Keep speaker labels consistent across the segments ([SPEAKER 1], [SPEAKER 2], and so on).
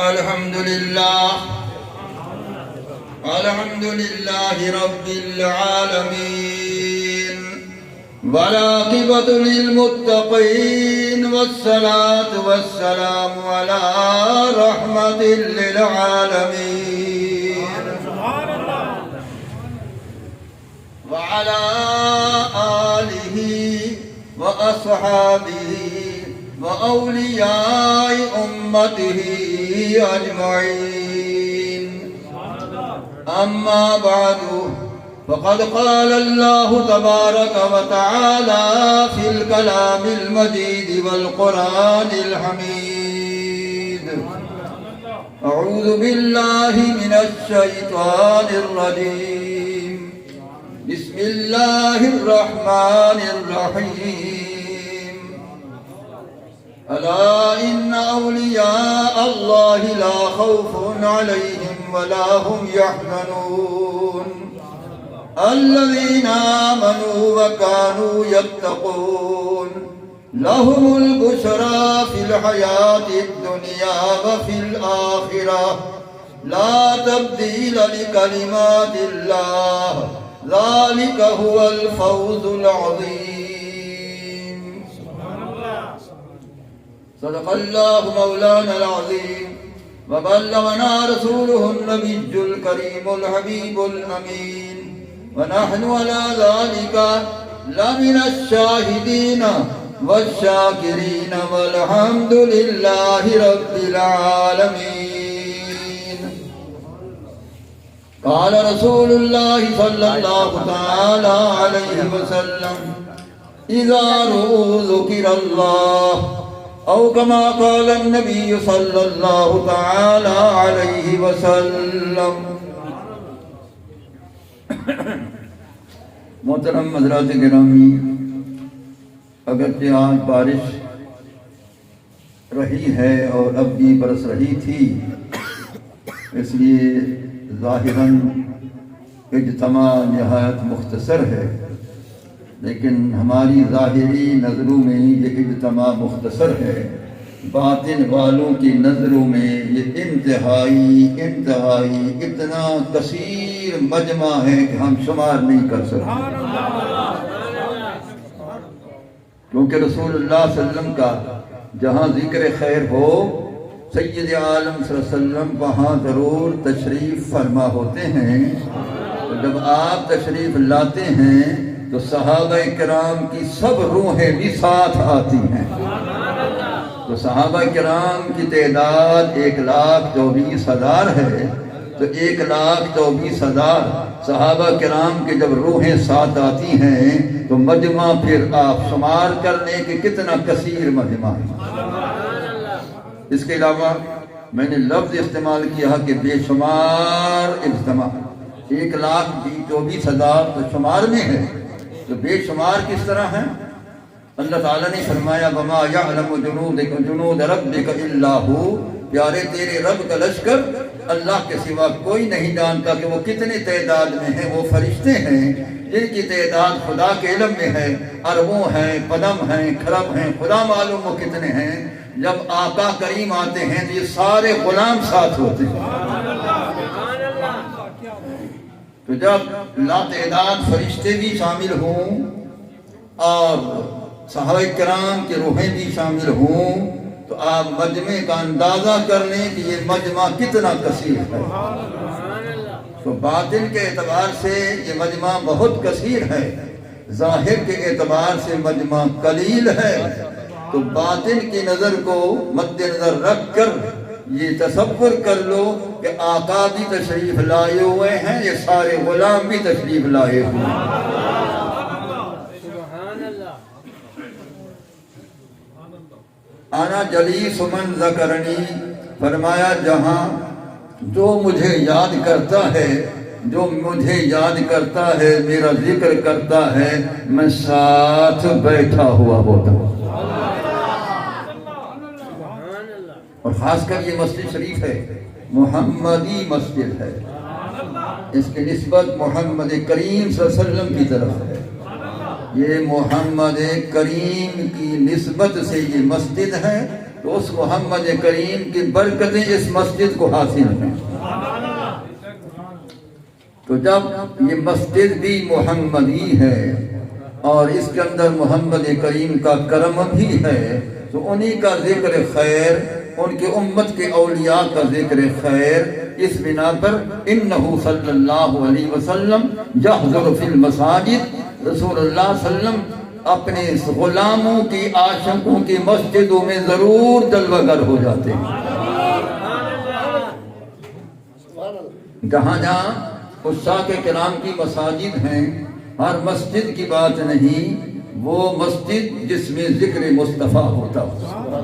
[SPEAKER 1] الحمد لله رب العالمين والعاقبة للمتقين والصلاة والسلام على رحمة للعالمين وعلى آله وأصحابه وأولياء أمته أجمعين أما بعد فقد قال الله تبارك وتعالى في الكلام المجيد والقرآن الحميد أعوذ بالله من الشيطان الرجيم بسم الله الرحمن الرحيم ألا إن أولياء الله لا خوف عليهم ولا هم يحزنون الذين آمنوا وكانوا يتقون لهم البشرى في الحياة الدنيا وفي الآخرة لا تبديل لكلمات الله ذلك هو الفوز العظيم صدق الله مولانا العظيم وبلغنا رسوله النبي الكريم الحبيب الأمين ونحن على ذلك لمن الشاهدين والشاكرين والحمد لله رب العالمين. قال رسول الله صلى الله تعالى عليه وسلم إذا رؤوا ذكر الله أو كما قال النبي صلى الله تعالى عليه وسلم. محترم حضرات گرامی، اگرچہ آج بارش رہی ہے اور اب بھی برس رہی تھی، اس لیے ظاہراً اجتماع نہایت مختصر ہے، لیکن ہماری ظاہری نظروں میں یہ اجتماع مختصر ہے، باطن والوں کی نظروں میں یہ انتہائی اتنا کثیر مجمع ہے کہ ہم شمار نہیں کر سکتے، کیونکہ رسول اللہ صلی اللہ علیہ وسلم کا جہاں ذکر خیر ہو سید عالم صلی اللہ علیہ وسلم وہاں ضرور تشریف فرما ہوتے ہیں. تو جب آپ تشریف لاتے ہیں تو صحابہ کرام کی سب روحیں بھی ساتھ آتی ہیں. تو صحابہ کرام کی تعداد 1,24,000 ہے، تو 1,24,000 صحابہ کرام کے جب روحیں ساتھ آتی ہیں تو مجمع پھر آپ شمار کر لیں کہ کتنا کثیر مجمع ہے. اس کے علاوہ میں نے لفظ استعمال کیا کہ بے شمار اجتماع. 1,24,000 تو شمار میں ہے، تو بے شمار کس طرح ہیں؟ اللہ تعالیٰ نے فرمایا وَمَا يَعْلَمُ جُنُودَ رَبِّكَ إِلَّا هُوَ. پیارے تیرے رب کا لشکر اللہ کے سوا کوئی نہیں جانتا کہ وہ کتنے تعداد میں ہیں. وہ فرشتے ہیں جن کی تعداد خدا کے علم میں ہے، اربوں ہیں، پدم ہیں، کھرب ہیں، خدا معلوم وہ کتنے ہیں. جب آقا کریم آتے ہیں تو یہ سارے غلام ساتھ ہوتے ہیں. تو جب لا تعداد فرشتے بھی شامل ہوں اور صحابہ کرام کے روحیں بھی شامل ہوں تو آپ مجمع کا اندازہ کر لیں کہ یہ مجمع کتنا کثیر ہے. تو باطن کے اعتبار سے یہ مجمع بہت کثیر ہے، ظاہر کے اعتبار سے مجمع قلیل ہے. تو باطن کی نظر کو مد نظر رکھ کر یہ تصور کر لو کہ آقا بھی تشریف لائے ہوئے ہیں، یہ سارے غلام بھی تشریف لائے ہوئے ہیں. انا جلیس من ذکرنی، فرمایا جہاں جو مجھے یاد کرتا ہے میرا ذکر کرتا ہے، میں ساتھ بیٹھا ہوا ہوتا ہوں. اور خاص کر یہ مسجد شریف ہے، محمدی مسجد ہے، اس کی نسبت محمد کریم صلی اللہ علیہ وسلم کی طرف ہے. یہ محمد کریم کی نسبت سے یہ مسجد ہے تو اس محمد کریم کی برکتیں اس مسجد کو حاصل ہیں۔ تو جب یہ مسجد بھی محمدی ہے اور اس کے اندر محمد کریم کا کرم بھی ہے، تو انہی کا ذکر خیر، ان کے امت کے اولیاء کا ذکر خیر، اس بنا پر انہو صلی اللہ علیہ وسلم یحضر فی المساجد، رسول اللہ صلی اللہ علیہ وسلم اپنے غلاموں کی عاشقوں کی مسجدوں میں ضرور جلوہ گر ہو جاتے ہیں۔ جہاں جہاں عشاق کرام کی مساجد ہیں، ہر مسجد کی بات نہیں، وہ مسجد جس میں ذکر مصطفیٰ ہوتا ہو،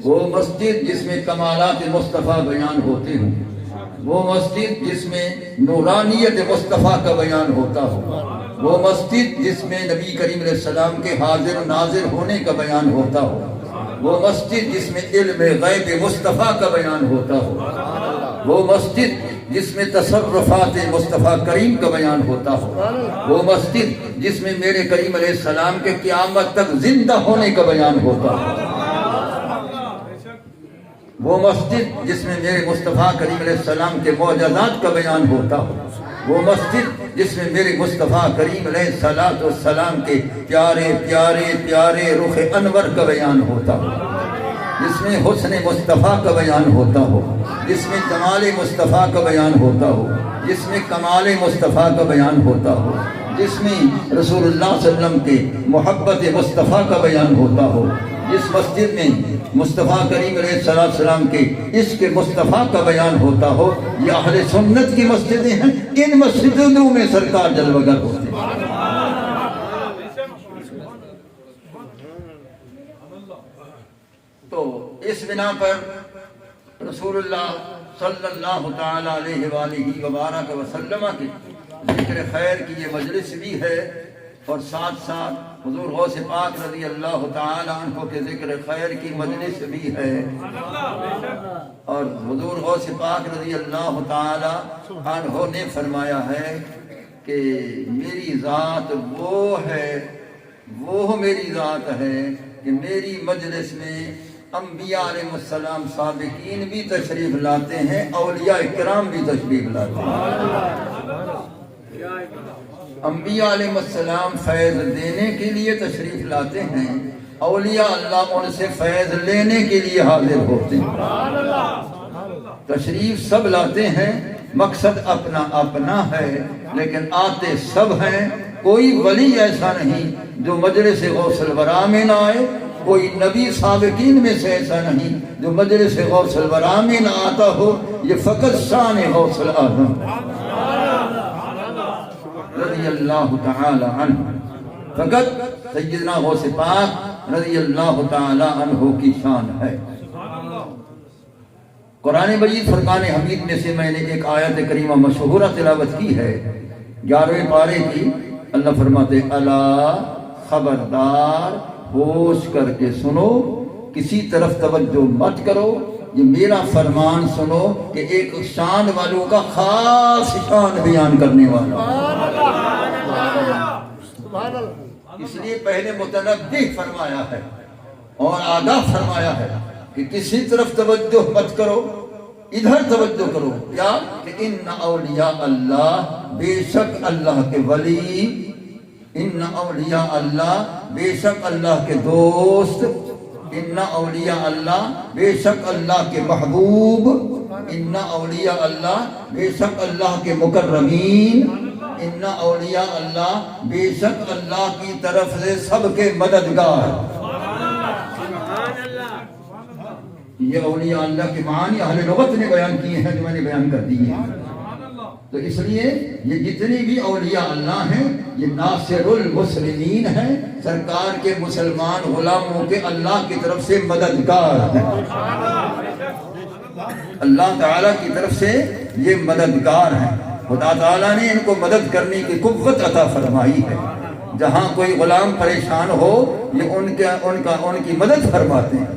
[SPEAKER 1] وہ مسجد جس میں کمالات مصطفیٰ بیان ہوتے ہوں، وہ مسجد جس میں نورانیت مصطفیٰ کا بیان ہوتا ہو، وہ مسجد جس میں نبی کریم علیہ السلام کے حاضر و ناظر ہونے کا بیان ہوتا ہو، وہ مسجد جس میں علم غیب مصطفیٰ کا بیان ہوتا ہو، وہ مسجد جس میں تصرفات مصطفیٰ کریم کا بیان ہوتا ہو، وہ مسجد جس میں میرے کریم علیہ السلام کے قیامت تک زندہ ہونے کا بیان ہوتا ہو، وہ مسجد جس میں میرے مصطفیٰ کریم علیہ السلام کے معجزات کا بیان ہوتا ہو، وہ مسجد جس میں میرے مصطفیٰ کریم علیہ السلام کے پیارے پیارے پیارے رخ انور کا بیان ہوتا ہو، جس میں حسن مصطفیٰ کا بیان ہوتا ہو، جس میں جمال مصطفیٰ کا بیان ہوتا ہو، جس میں کمال مصطفیٰ کا بیان ہوتا ہو، جس میں رسول اللہ صلی اللہ علیہ وسلم کے محبت مصطفیٰ کا بیان ہوتا ہو، جس مسجد میں مصطفیٰ کریم علیہ السلام کے عشق مصطفیٰ کا بیان ہوتا ہو، یہ اہل سنت کی مسجدیں ہیں، ان مسجدوں میں سرکار جلوہ گر ہوتے ہیں۔ تو اس بنا پر رسول اللہ صلی اللہ تعالی علیہ وآلہ وبارک وسلم کی ذکر خیر کی یہ مجلس بھی ہے، اور ساتھ ساتھ حضور غوث پاک رضی اللہ تعالی عنہ کے ذکر خیر کی مجلس بھی ہے، اور حضور غوث پاک رضی اللہ تعالی عنہ نے فرمایا ہے کہ میری ذات وہ ہے، وہ میری ذات ہے کہ میری مجلس میں انبیاء علیہ السلام سابقین بھی تشریف لاتے ہیں، اولیاء کرام بھی تشریف لاتے ہیں۔ انبیاء علیہ السلام فیض دینے کے لیے تشریف لاتے ہیں، اولیاء اللہ ان سے فیض لینے کے لیے حاضر ہوتے ہیں۔ تشریف سب لاتے ہیں، مقصد اپنا اپنا ہے، لیکن آتے سب ہیں۔ کوئی ولی ایسا نہیں جو مجلس غوث الورا میں نہ آئے، کوئی نبی سابقین میں سے ایسا نہیں جو مجلس غوث الورا میں نہ آتا ہو، یہ فقط شان غوث العظم رضی اللہ تعالی عنہ، فقط سیدنا غوث پاک رضی اللہ تعالی عنہ کی شان ہے۔ قرآن مجید فرقان حمید میں سے میں نے ایک آیت کریمہ مشہورہ تلاوت کی ہے، 11ویں پارے کی۔ اللہ فرماتے الا خبردار، ہوش کر کے سنو، کسی طرف توجہ مت کرو، یہ میرا فرمان سنو کہ ایک شان والوں کا خاص شان بیان کرنے والا، اس لیے پہلے متنبہ فرمایا ہے اور آگاہ فرمایا ہے کہ کسی طرف توجہ مت کرو، ادھر توجہ کرو، کیا کہ ان اولیاء اللہ، بے شک اللہ کے ولی، ان اولیاء اللہ، بے شک اللہ کے دوست، ان اولیاء اللہ، بے شک اللہ کے محبوب، ان اولیاء اللہ، بے شک اللہ کے مکرمین، ان اولیاء اللہ، بے شک اللہ کی طرف سے سب کے مددگار۔ یہ اولیاء اللہ کے معنی اہل لغت نے بیان کیے ہیں، جو میں نے بیان کر دیے ہیں۔ تو اس لیے یہ جتنی بھی اولیاء اللہ ہیں یہ ناصر المسلمین ہیں، سرکار کے مسلمان غلاموں کے اللہ کی طرف سے مددگار ہیں، اللہ تعالیٰ کی طرف سے یہ مددگار ہیں۔ خدا تعالیٰ نے ان کو مدد کرنے کی قوت عطا فرمائی ہے، جہاں کوئی غلام پریشان ہو یہ ان کی مدد فرماتے ہیں،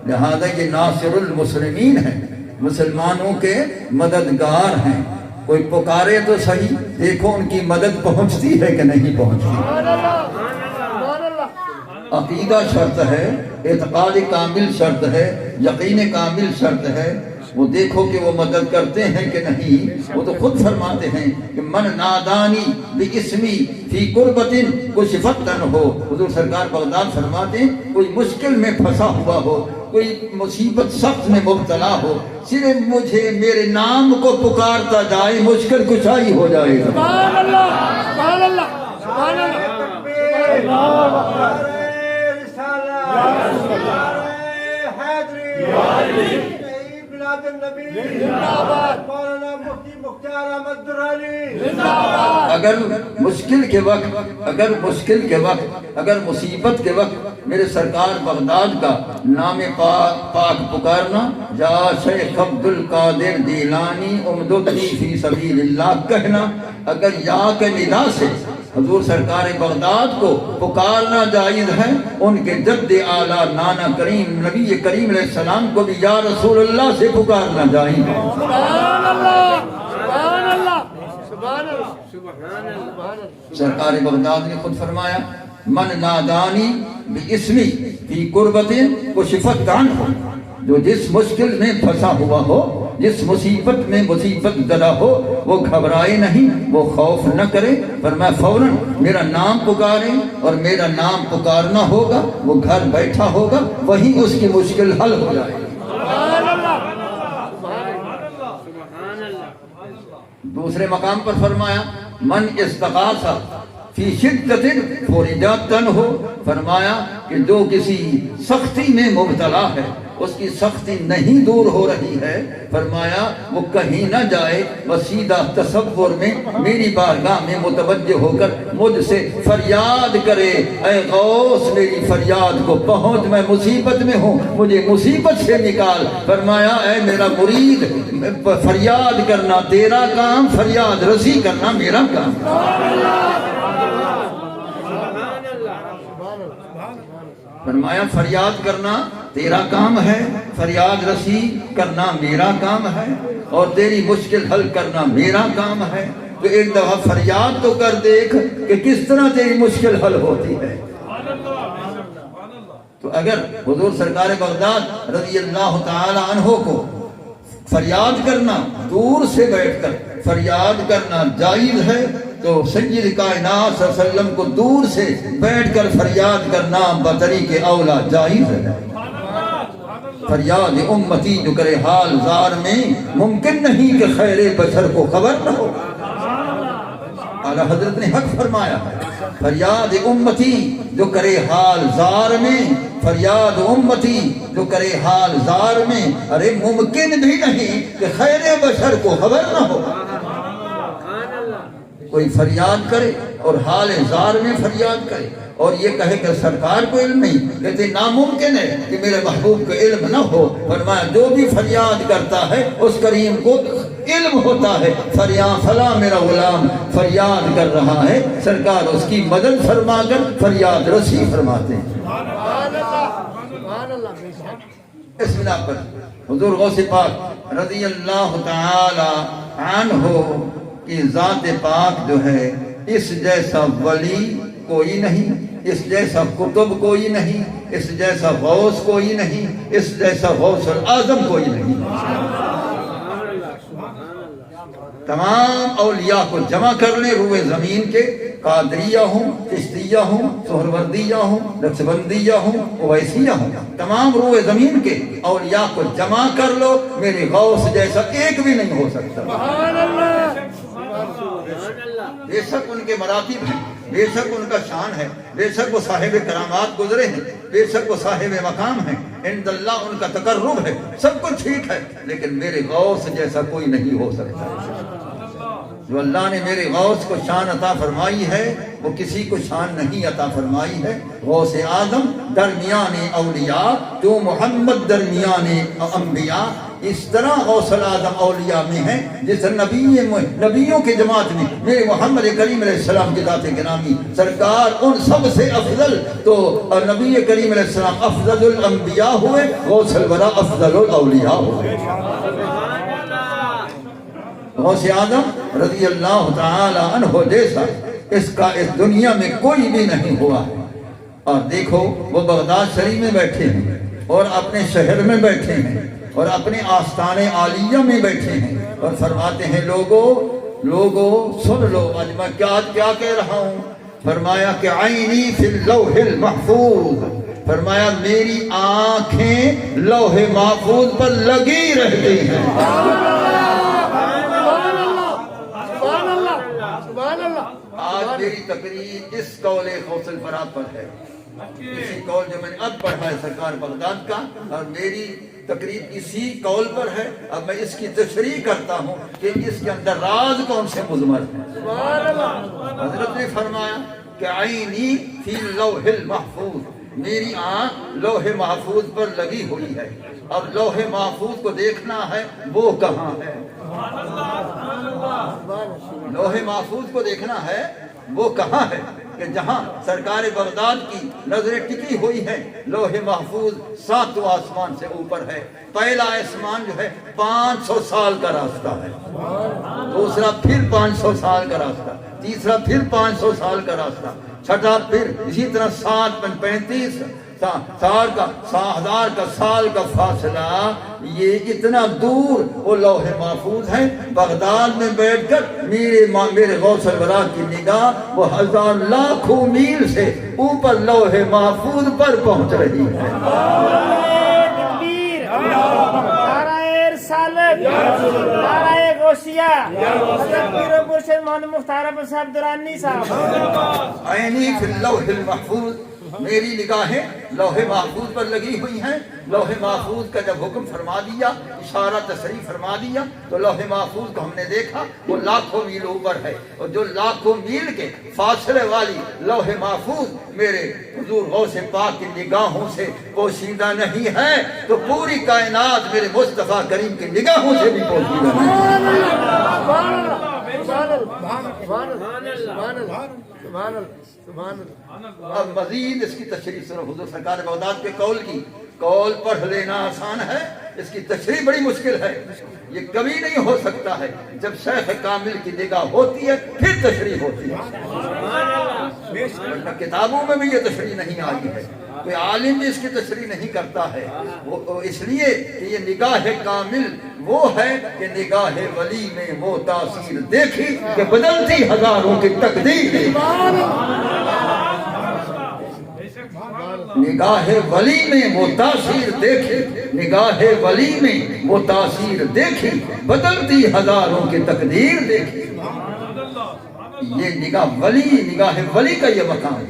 [SPEAKER 1] لہذا یہ ناصر المسلمین ہیں، مسلمانوں کے مددگار ہیں۔ کوئی پکارے تو صحیح، دیکھو ان کی مدد پہنچتی ہے کہ نہیں پہنچتی۔ عقیدہ شرط ہے، اعتقاد کامل شرط ہے، یقین کامل شرط ہے۔ وہ دیکھو کہ وہ مدد کرتے ہیں کہ نہیں۔ وہ تو خود فرماتے ہیں کہ من نادانی باسمی فی قربت کشفت تنہ۔ حضور سرکار بغداد فرماتے ہیں کوئی مشکل میں پھنسا ہوا ہو، کوئی مصیبت سخت میں مبتلا ہو، صرف مجھے میرے نام کو پکارتا جائے، مشکل کشائی ہو جائے گا۔
[SPEAKER 2] سبحان اللہ، سبحان اللہ، سبحان
[SPEAKER 1] اگر مشکل کے وقت، اگر مصیبت کے وقت میرے سرکار بغداد کا نام پاک پکارنا، یا شیخ عبد القادر دیلانی امددنی فی سبیل اللہ کہنا، اگر یا کے ندا سے حضور سرکار بغداد کو پکارنا جائز ہے، ان کے جد اعلیٰ نانا کریم نبی کریم علیہ السلام کو بھی یا رسول اللہ سے پکارنا جائز ہے۔
[SPEAKER 2] سبحان اللہ، سبحان اللہ، سبحان اللہ، سبحان اللہ۔
[SPEAKER 1] سرکار بغداد نے خود فرمایا من نادانی باسمی فی قربت کشفت عنہ، جو جس مشکل میں پھنسا ہوا ہو، جس مصیبت میں مصیبت زدہ ہو، وہ گھبرائے نہیں، وہ خوف نہ کرے، فرمایا فوراً میرا نام پکارے، اور میرا نام پکارنا ہوگا، وہ گھر بیٹھا ہوگا، وہیں اس کی مشکل حل ہو جائے گی۔
[SPEAKER 2] سبحان اللہ، سبحان اللہ۔
[SPEAKER 1] دوسرے مقام پر فرمایا من استغاث فی شدت فرجت تنہ، فرمایا کہ جو کسی سختی میں مبتلا ہے، اس کی سختی نہیں دور ہو رہی ہے، فرمایا وہ کہیں نہ جائے، وہ سیدھا تصور میں میری بارگاہ میں متوجہ ہو کر مجھ سے فریاد کرے، اے غوث میری فریاد کو پہنچ، میں مصیبت میں ہوں، مجھے مصیبت سے نکال۔ فرمایا اے میرا مرید، فریاد کرنا تیرا کام، فریاد رسی کرنا میرا کام۔ فرمایا فریاد کرنا تیرا کام ہے، فریاد رسی کرنا میرا کام ہے، اور تیری مشکل حل کرنا میرا کام ہے۔ تو ایک دفعہ فریاد تو کر دیکھ کہ کس طرح تیری مشکل حل ہوتی ہے۔ تو اگر حضور سرکار بغداد رضی اللہ تعالی عنہ کو فریاد کرنا، دور سے بیٹھ کر فریاد کرنا جائز ہے، تو سید کائنات صلی اللہ علیہ وسلم کو دور سے بیٹھ کر فریاد کرنا بطریق اولا جائز ہے۔ فریاد امتی جو کرے حال زار میں، ممکن نہیں کہ خیر بشر کو خبر نہ ہو۔ اعلیٰ حضرت نے حق فرمایا، فریاد امتی جو کرے حال زار میں، فریاد امتی جو کرے حال زار میں، ارے ممکن بھی نہیں کہ خیر بشر کو خبر نہ ہو۔ کوئی فریاد کرے اور حال زار میں فریاد کرے، اور یہ کہے کہ سرکار کو علم نہیں، کہتے ناممکن ہے کہ میرے محبوب کو علم نہ ہو۔ فرمایا جو بھی فریاد کرتا ہے اس کریم کو علم ہوتا ہے، فلاں میرا غلام فریاد کر رہا ہے، سرکار اس کی مدد فرما کر فریاد رسی فرماتے ہیں۔ اس بنا پر حضور غوث پاک رضی اللہ تعالی عنہ کی ذات پاک جو ہے، اس جیسا ولی کوئی نہیں، اس جیسا کتب کوئی نہیں، اس جیسا غوث کوئی نہیں، اس جیسا غوث الاعظم کوئی نہیں۔ تمام اولیاء کو جمع کر لیں روئے زمین کے، قادریہ ہوں، چشتیہ ہوں، سہروردیہ ہوں، نقشبندیہ ہوں، اویسیہ ہوں، تمام روئے زمین کے اولیاء کو جمع کر لو، میرے غوث جیسا ایک بھی نہیں ہو سکتا۔ بے شک ان کے مراتب ہیں، بے شک ان کا شان ہے، بے شک وہ صاحب کرامات گزرے ہیں، بے شک وہ صاحب مقام ہیں، عند اللہ ان کا تقرب ہے، سب کچھ ٹھیک ہے، لیکن میرے غوث جیسا کوئی نہیں ہو سکتا۔ جو اللہ نے میرے غوث کو شان عطا فرمائی ہے، وہ کسی کو شان نہیں عطا فرمائی ہے۔ غوث اعظم درمیان اولیاء، جو محمد درمیان انبیاء، اس طرح غوث الاعظم اولیاء میں ہے جس نبیوں کے جماعت میں میرے محمد کریم علیہ السلام کی ذات گرامی سرکار ان سب سے افضل، تو نبی کریم علیہ السلام افضل الانبیاء ہوئے، غوث الورا افضل الاولیاء ہوئے۔ غوث اعظم رضی اللہ تعالی عنہ جیسا اس کا اس دنیا میں کوئی بھی نہیں ہوا ہے، اور دیکھو وہ بغداد شریف میں بیٹھے ہیں اور اپنے شہر میں بیٹھے ہیں اور اپنے آستان عالیہ میں بیٹھے ہیں اور فرماتے ہیں لوگو سن لو آج میں کیا کہہ رہا ہوں. فرمایا کہ عینی فی اللوح المحفوظ، فرمایا میری آنکھیں لوح محفوظ پر لگی رہتی ہیں. آج میری تقریر اس قول غوث الفرات پر ہے، اسی قول جو میں نے اب پڑھا ہے سرکار بغداد کا، اور میری تقریر اسی قول پر ہے. اب میں اس کی تشریح کرتا ہوں کہ اس کے اندر راز کون سے مضمر ہیں. حضرت نے فرمایا کہ عینی فی اللوح المحفوظ، میری آنکھ لوح محفوظ پر لگی ہوئی ہے. اب لوح محفوظ کو دیکھنا ہے وہ کہاں ہے. لوح محفوظ کو دیکھنا ہے وہ کہاں ہے کہ جہاں سرکار بغداد کی نظریں ٹکی ہوئی ہیں. لوح محفوظ 7 آسمان سے اوپر ہے. پہلا آسمان جو ہے 500 سال کا راستہ ہے، دوسرا پھر 500 سال کا راستہ، تیسرا پھر 500 سال کا راستہ، چھٹا پھر اسی طرح 35 سال کا 1000 کا سال کا فاصلہ. یہ اتنا دور وہ لوح محفوظ ہے. بغداد میں بیٹھ کر میرے غوث الورا کی نگاہ وہ 1000 لاکھوں میل سے اوپر لوح محفوظ پر پہنچ رہی ہے. عینی فی اللوح المحفوظ، میری نگاہیں لوح محفوظ پر لگی ہوئی ہیں. لوح محفوظ کا جب حکم فرما دیا، اشارہ تصریح فرما دیا، تو لوح محفوظ کو ہم نے دیکھا وہ لاکھوں میل اوپر ہے. اور جو لاکھوں میل کے فاصلے والی لوح محفوظ میرے حضور غوث پاک کی نگاہوں سے پوشیدہ نہیں ہے تو پوری کائنات میرے مصطفیٰ کریم کی نگاہوں سے بھی پوشیدہ نہیں. اب مزید اس کی تشریح سنو. حضور سرکار بغداد کے قول کی، قول پڑھ لینا آسان ہے، اس کی تشریح بڑی مشکل ہے. یہ کبھی نہیں ہو سکتا ہے. جب شیخ کامل کی نگاہ ہوتی ہے پھر تشریح ہوتی ہے. کتابوں میں بھی یہ تشریح نہیں آئی ہے، کوئی عالم بھی اس کی تشریح نہیں کرتا ہے. وہ اس لیے کہ یہ نگاہ کامل وہ ہے کہ نگاہ ولی میں وہ تاثیر دیکھی کہ بدلتی ہزاروں کی تقدیر. نگاہ ولی میں وہ تاثیر دیکھی، نگاہ ولی میں وہ تاثیر دیکھی، بدلتی ہزاروں کی تقدیر دیکھی. یہ نگاہ ولی کا یہ مقام ہے.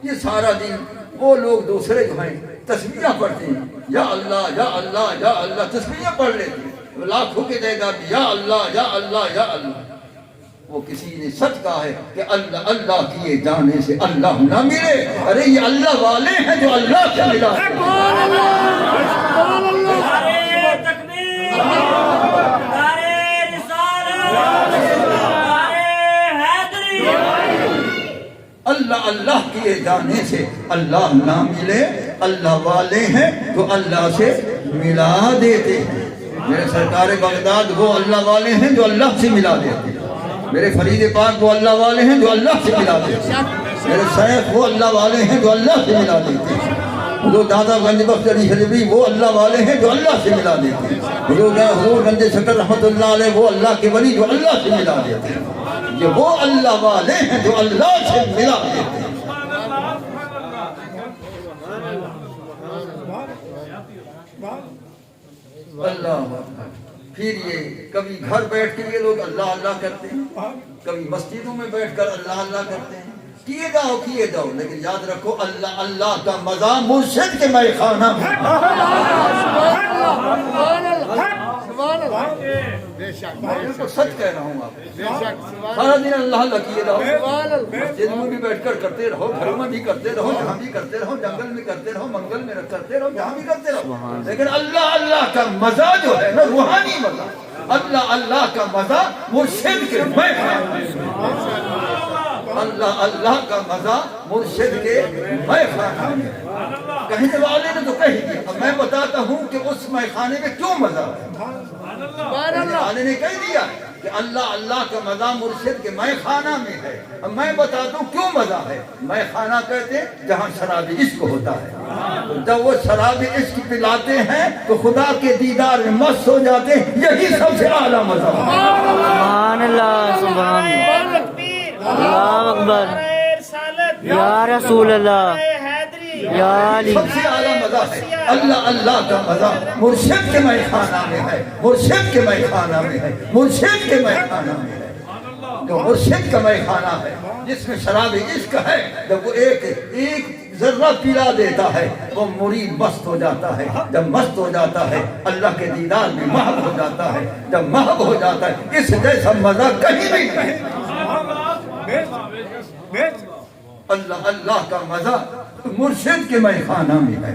[SPEAKER 1] یہ سارا دن وہ لوگ دوسرے جو ہیں تسبیحاں پڑھتے ہیں، یا اللہ یا اللہ یا اللہ، تسبیحاں پڑھ لیتے ہیں لاکھوں کی تعداد میں، یا اللہ یا اللہ یا اللہ. وہ کسی نے سچ کہا ہے کہ اللہ اللہ کیے جانے سے اللہ نہ ملے. ارے یہ اللہ والے ہیں جو اللہ سے ملا. اللہ اللہ کیے جانے سے اللہ نہ ملے. اللہ والے ہیں تو اللہ سے ملا دیتے ہیں. میرے سرکار بغداد وہ اللہ والے ہیں جو اللہ سے ملا دیتے ہیں. میرے فرید پاک وہ اللہ والے ہیں جو اللہ سے ملا دیتے ہیں. میرے شیخ وہ اللہ والے ہیں جو اللہ سے ملا دیتے ہیں. حضور دادا گنج بخش علی حجوی وہ اللہ والے ہیں جو اللہ سے ملا دیتے ہیں. حضور گنج شکر رحمت اللہ علیہ وہ اللہ کے ولی جو اللہ سے ملا دیتے ہیں. یہ وہ اللہ والے ہیں جو اللہ سے ملا دیتے ہیں. اللہ. پھر یہ کبھی گھر بیٹھ کے یہ لوگ اللہ اللہ کرتے ہیں، کبھی مسجدوں میں بیٹھ کر اللہ اللہ کرتے ہیں. کیے جاؤ لیکن یاد رکھو اللہ اللہ کا مزہ مرشد کے میخانہ میں. سچ کہہ رہا ہوں آپ. سارا دن اللہ اللہ کیے جاؤ، مسجد میں بھی بیٹھ کر کرتے رہو، گھروں میں بھی کرتے رہو، جہاں بھی کرتے رہو، جنگل میں کرتے رہو، منگل میں کرتے رہو، جہاں بھی کرتے رہو. لیکن اللہ اللہ کا مزہ جو ہے نا روحانی مزہ، اللہ اللہ کا مزہ مرشد کے میخانہ میں. اللہ اللہ کا مزہ مرشد کے میخانہ میں. کہنے والے نے تو کہہ دیا، اب میں بتاتا ہوں کہ اس میخانے میں کیوں مزہ ہے. کہنے والے نے کہہ دیا کہ اللہ اللہ کا مزہ مرشد کے میں خانہ میں ہے. اب میں بتا دوں کیوں مزہ ہے. میں خانہ کہتے ہیں جہاں شراب عشق ہوتا ہے. تو جب وہ شراب عشق پلاتے ہیں تو خدا کے دیدار میں مست ہو جاتے ہیں. یہی سب سے اعلیٰ مزہ ہے.
[SPEAKER 3] سبحان اللہ سبحان اللہ اکبر یا رسول اللہ یا علی.
[SPEAKER 1] سب سے اعلیٰ مزہ ہے اللہ اللہ کا مزہ مرشد کے میں خانہ میں ہے. مرشد کے میں خانہ میں ہے. مرشد کے میں خانہ میں ہے. جو مرشد کا میں خانہ ہے جس میں شراب عشق ہے جب وہ ایک ذرہ پلا دیتا ہے وہ مرید مست ہو جاتا ہے. جب مست ہو جاتا ہے اللہ کے دیدار میں محب ہو جاتا ہے. جب محب ہو جاتا ہے اس جیسا مزہ کہیں بھی نہیں. اللہ اللہ کا مزہ مرشد کے میں خانہ میں ہے.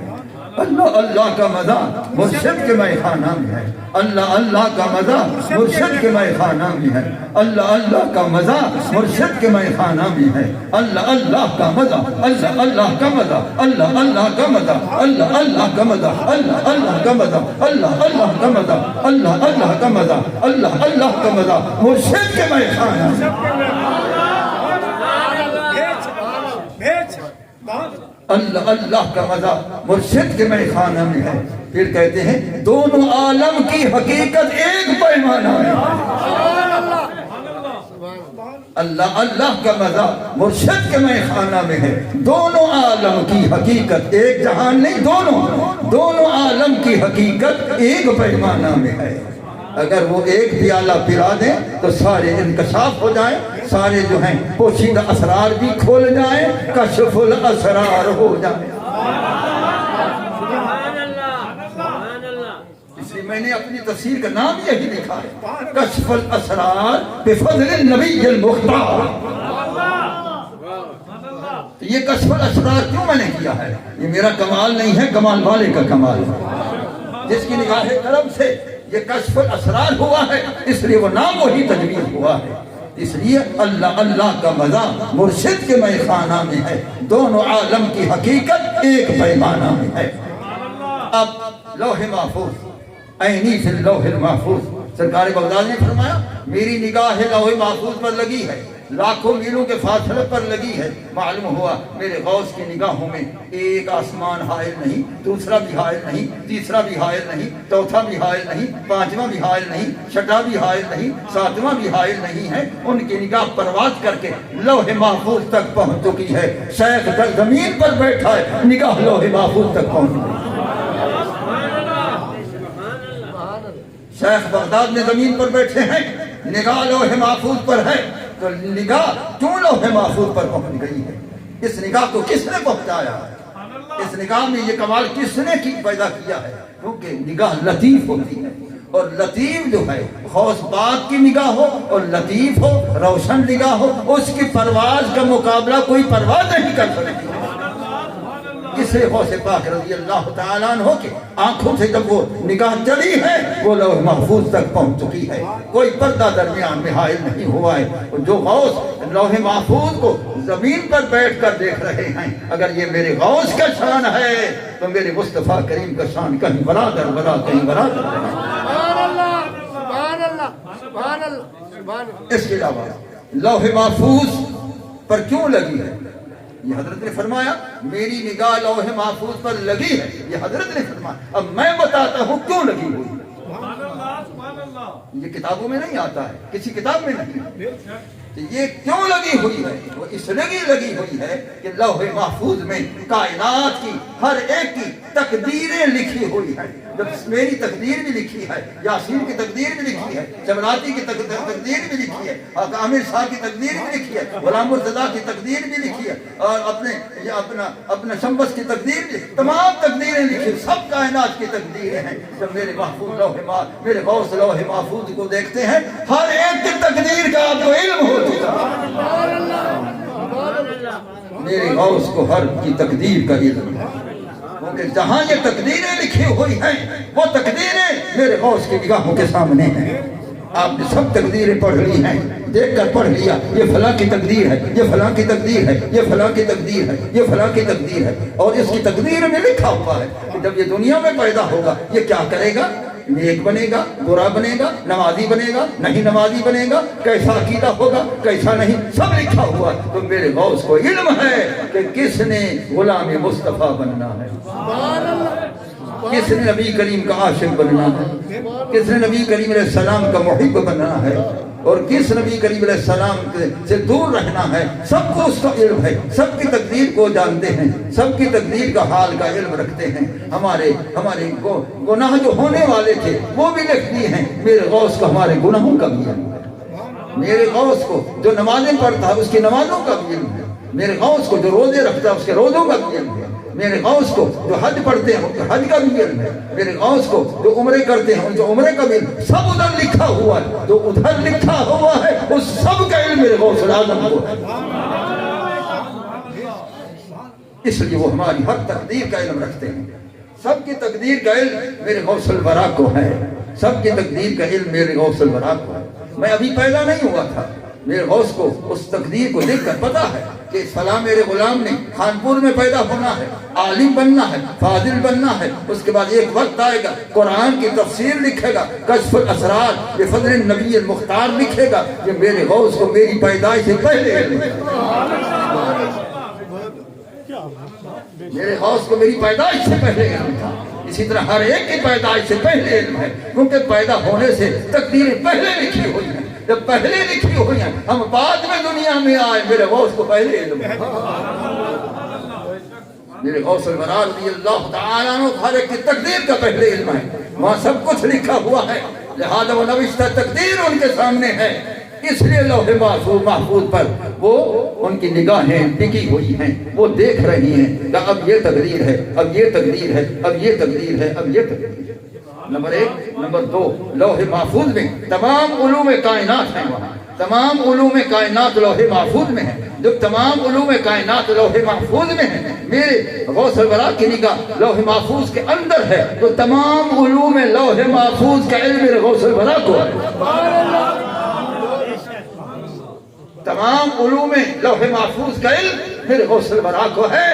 [SPEAKER 1] اللہ اللہ کا مزہ مرشد کے میں خانہ میں ہے. اللہ اللہ کا مزہ مرشد کے میں خانہ میں ہے. اللہ اللہ کا مزہ مرشد کے میں خانہ میں ہے. اللہ اللہ کا مزہ اللہ اللہ کا مزہ اللہ اللہ کا مزہ اللہ اللہ کا مزہ اللہ اللہ کا مزہ اللہ اللہ کا مزہ اللہ اللہ کا مزہ اللہ اللہ کا مزہ مرشد کے میں خانہ میں. اللہ اللہ کا مزہ مرشد کے میں خانہ میں ہے. پھر کہتے ہیں دونوں عالم کی حقیقت ایک پیمانہ میں. اللہ اللہ کا مزہ مرشد کے میں خانہ میں ہے. دونوں عالم کی حقیقت ایک جہان نہیں دونوں عالم کی حقیقت ایک پیمانہ میں ہے. اگر وہ ایک پیالہ پلا دیں تو سارے انکشاف ہو جائیں. سارے جو ہیں پوشیدہ اسرار بھی کھول جائیں. کشف الاسرار ہو جائیں. اس لیے میں نے اپنی تفسیر کا نام یہی لکھا ہے کشف الاسرار بفضل النبی المختار. تو یہ کشف الاسرار کیوں میں نے کیا ہے؟ یہ میرا کمال نہیں ہے کمال والے کا کمال ہے جس کی نگاہ کرم سے یہ کشف الاسرار ہوا ہے. اس لیے وہ نام وہی تجویز ہوا ہے. اس لیے اللہ اللہ کا مزہ مرشد کے میں خانہ میں ہے. دونوں عالم کی حقیقت ایک پیمانہ میں ہے. اب لوح محفوظ عینی فی اللوح المحفوظ سرکار بغداد نے فرمایا میری نگاہ لوح محفوظ پر لگی ہے. لاکھوں میلوں کے فاصلے پر لگی ہے. معلوم ہوا میرے غوث کی نگاہوں میں ایک آسمان حائل نہیں, دوسرا بھی حائل نہیں, تیسرا بھی حائل نہیں, چوتھا بھی حائل نہیں, پانچواں بھی حائل نہیں, چھٹا بھی حائل نہیں, ساتواں بھی حائل نہیں ہے. ان کی نگاہ پرواز کر کے لوح محفوظ تک پہنچ چکی ہے. شیخ تک زمین پر بیٹھا ہے, نگاہ لوح محفوظ تک پہنچ گئی. شیخ بغداد میں زمین پر بیٹھے ہیں, نگاہ لوح محفوظ پر ہے. تو نگاہ کیوں لوح محفوظ پر پہنچ گئی ہے؟ اس نگاہ کو کس نے پہنچایا ہے؟ اس نگاہ میں یہ کمال کس نے پیدا کیا ہے؟ کیونکہ نگاہ لطیف ہوتی ہے. اور لطیف جو ہے غوث پاک کی نگاہ ہو اور لطیف ہو روشن نگاہ ہو, اس کی پرواز کا مقابلہ کوئی پرواز نہیں کر سکتی. اس لیے غوث پاک رضی اللہ تعالیٰ عنہ کے آنکھوں سے جب وہ نگاہ چلی ہے وہ لوح محفوظ تک پہنچ چکی ہے. کوئی پردہ درمیان میں حائل نہیں ہوا ہے. جو غوث لوح محفوظ کو زمین پر بیٹھ کر دیکھ رہے ہیں, اگر یہ میرے غوث کا شان ہے تو میرے مصطفیٰ کریم کا شان کہیں برادر بلا کہیں برادر.
[SPEAKER 2] سبحان اللہ سبحان اللہ سبحان اللہ سبحان اللہ.
[SPEAKER 1] اس کے علاوہ لوح محفوظ پر کیوں لگی ہے؟ یہ حضرت نے فرمایا میری نگاہ لوح محفوظ پر لگی ہے. یہ حضرت نے فرمایا. اب میں بتاتا ہوں کیوں لگی ہوئی. یہ کتابوں میں نہیں آتا ہے, کسی کتاب میں نہیں. تو یہ کیوں لگی ہوئی ہے؟ وہ اس لیے لگی ہوئی ہے کہ لوح محفوظ میں کائنات کی ہر ایک کی تقدیریں لکھی ہوئی ہیں. جب میری تقدیر بھی لکھی ہے, یاسین کی تقدیر بھی لکھی ہے, شمراتی کی تقدیر بھی لکھی ہے, عامر شاہ کی تقدیر بھی لکھی ہے, غلام مرتضیٰ کی تقدیر بھی لکھی ہے, اور اپنا شمبس کی تقدیر بھی, تمام تقدیریں لکھی. سب کائنات کی تقدیریں ہیں. جب میرے محفوظ میرے غوث لوح محفوظ کو دیکھتے ہیں, ہر ایک کی تقدیر کا آپ کو علم ہو چکا. میرے غوث کو ہر کی تقدیر کا علم ہے. کیونکہ جہاں یہ تقدیریں لکھی ہوئی ہیں وہ تقدیریں میرے غوث کی نگاہوں کے سامنے ہیں. آپ نے سب تقدیریں پڑھ لی ہیں, دیکھ کر پڑھ لیا یہ فلاں کی تقدیر ہے, یہ فلاں کی تقدیر ہے, یہ فلاں کی تقدیر ہے, یہ فلاں کی تقدیر ہے. اور اس کی تقدیر میں لکھا ہوا ہے کہ جب یہ دنیا میں پیدا ہوگا یہ کیا کرے گا, نیک بنے گا برا بنے گا نمازی بنے گا نہیں نمازی بنے گا کیسا عقیدہ ہوگا کیسا نہیں سب لکھا ہوا ہے تو میرے غوث کو علم ہے کہ کس نے غلام مصطفیٰ بننا ہے کس نے نبی کریم کا عاشق بننا ہے کس نے نبی کریم علیہ السلام کا محب بننا ہے اور کس نبی کریم علیہ السلام سے دور رہنا ہے سب کو اس کا علم ہے سب کی تقدیر کو جانتے ہیں سب کی تقدیر کا حال کا علم رکھتے ہیں ہمارے گناہ جو ہونے والے تھے وہ بھی لکھ دیے ہیں میرے غوث کو ہمارے گناہوں کا بھی علم ہے میرے غوث کو جو نمازیں پڑھتا ہے اس کی نمازوں کا بھی علم ہے میرے غوث کو جو روزے رکھتا ہے اس کے روزوں کا بھی علم ہے میرے غوث کو جو حج پڑھتے ہیں ان کے حج کا بھی علم ہے میرے غوث کو جو عمرے کرتے ہیں ان کے عمرے کا بھی علم سب ادھر لکھا ہوا ہے جو ادھر لکھا ہوا ہے اس سب کا علم میرے غوث العظم کو ہے اس لیے وہ ہماری ہر تقدیر کا علم رکھتے ہیں سب کی تقدیر کا علم میرے غوث الورا کو ہے سب کی تقدیر کا علم میرے غوث الورا کو ہے میں ابھی پیدا نہیں ہوا تھا میرے غوث کو اس تقدیر کو دیکھ کر پتا ہے کہ فلاں میرے غلام نے خانپور میں پیدا ہونا ہے عالم بننا ہے فاضل بننا ہے اس کے بعد ایک وقت آئے گا قرآن کی تفسیر لکھے گا کشف الاسرار بفضل النبی المختار لکھے گا یہ میرے غوث کو میری پیدائش سے پہلے علم ہے میرے غوث کو میری پیدائش سے پہلے علم تھا اسی طرح ہر ایک کی پیدائش سے پہلے علم ہے کیونکہ پیدا ہونے سے تقدیر پہلے لکھی ہوئی ہے جب پہلے لکھی ہوئی ہیں ہم بعد میں دنیا میں آئے میرے غوث کو پہلے علم ہے میرے غوث الورا رضی اللہ تعالیٰ عنہ ہر ایک کی تقدیر کا پہلے علم ہے وہاں سب کچھ لکھا ہوا ہے لہذا وہ نوشتہ تقدیر ان کے سامنے ہے اس لیے لوح محفوظ پر وہ ان کی نگاہیں ٹکی ہوئی ہیں وہ دیکھ رہی ہیں کہ اب یہ تقدیر ہے اب یہ تقدیر ہے اب یہ تقدیر ہے اب یہ تقدیر ہے نمبر 1 نمبر 2 لوح محفوظ میں تمام علوم کائنات ہیں وہاں تمام علوم کائنات لوح محفوظ میں ہیں جب تمام علوم کائنات لوح محفوظ میں ہیں میرے غوث الورا کی نگاہ لوح محفوظ کے اندر ہے تو تمام علوم لوح محفوظ کا علم میرے غوث الورا کو ہے تمام علوم لوح محفوظ کا علم میرے غوث الورا کو ہے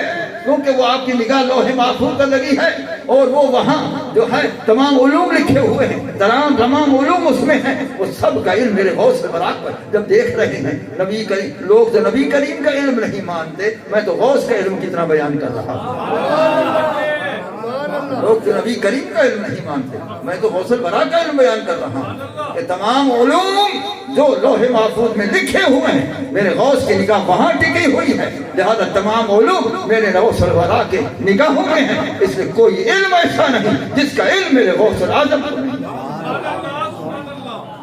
[SPEAKER 1] کیونکہ وہ آپ کی نگاہ لوح محفوظ پر لگی ہے اور وہ وہاں جو ہے تمام علوم لکھے ہوئے ہیں تمام علوم اس میں ہیں وہ سب کا علم میرے غوث الورا پر جب دیکھ رہے ہیں نبی کریم لوگ جو نبی کریم کا علم نہیں مانتے میں تو غوث کا علم کتنا بیان کر رہا ہوں لوگ جو نبی کریم کا علم نہیں مانتے میں تو غوث الورا کا علم بیان کر رہا ہوں کہ تمام علوم جو لوح محفوظ میں لکھے ہوئے ہیں میرے غوث کی نگاہ وہاں ٹکی ہوئی ہے لہذا تمام علوم میرے غوث الورا کے نگاہوں میں ہیں اس لیے کوئی علم ایسا نہیں جس کا علم میرے غوث العظم کو نہیں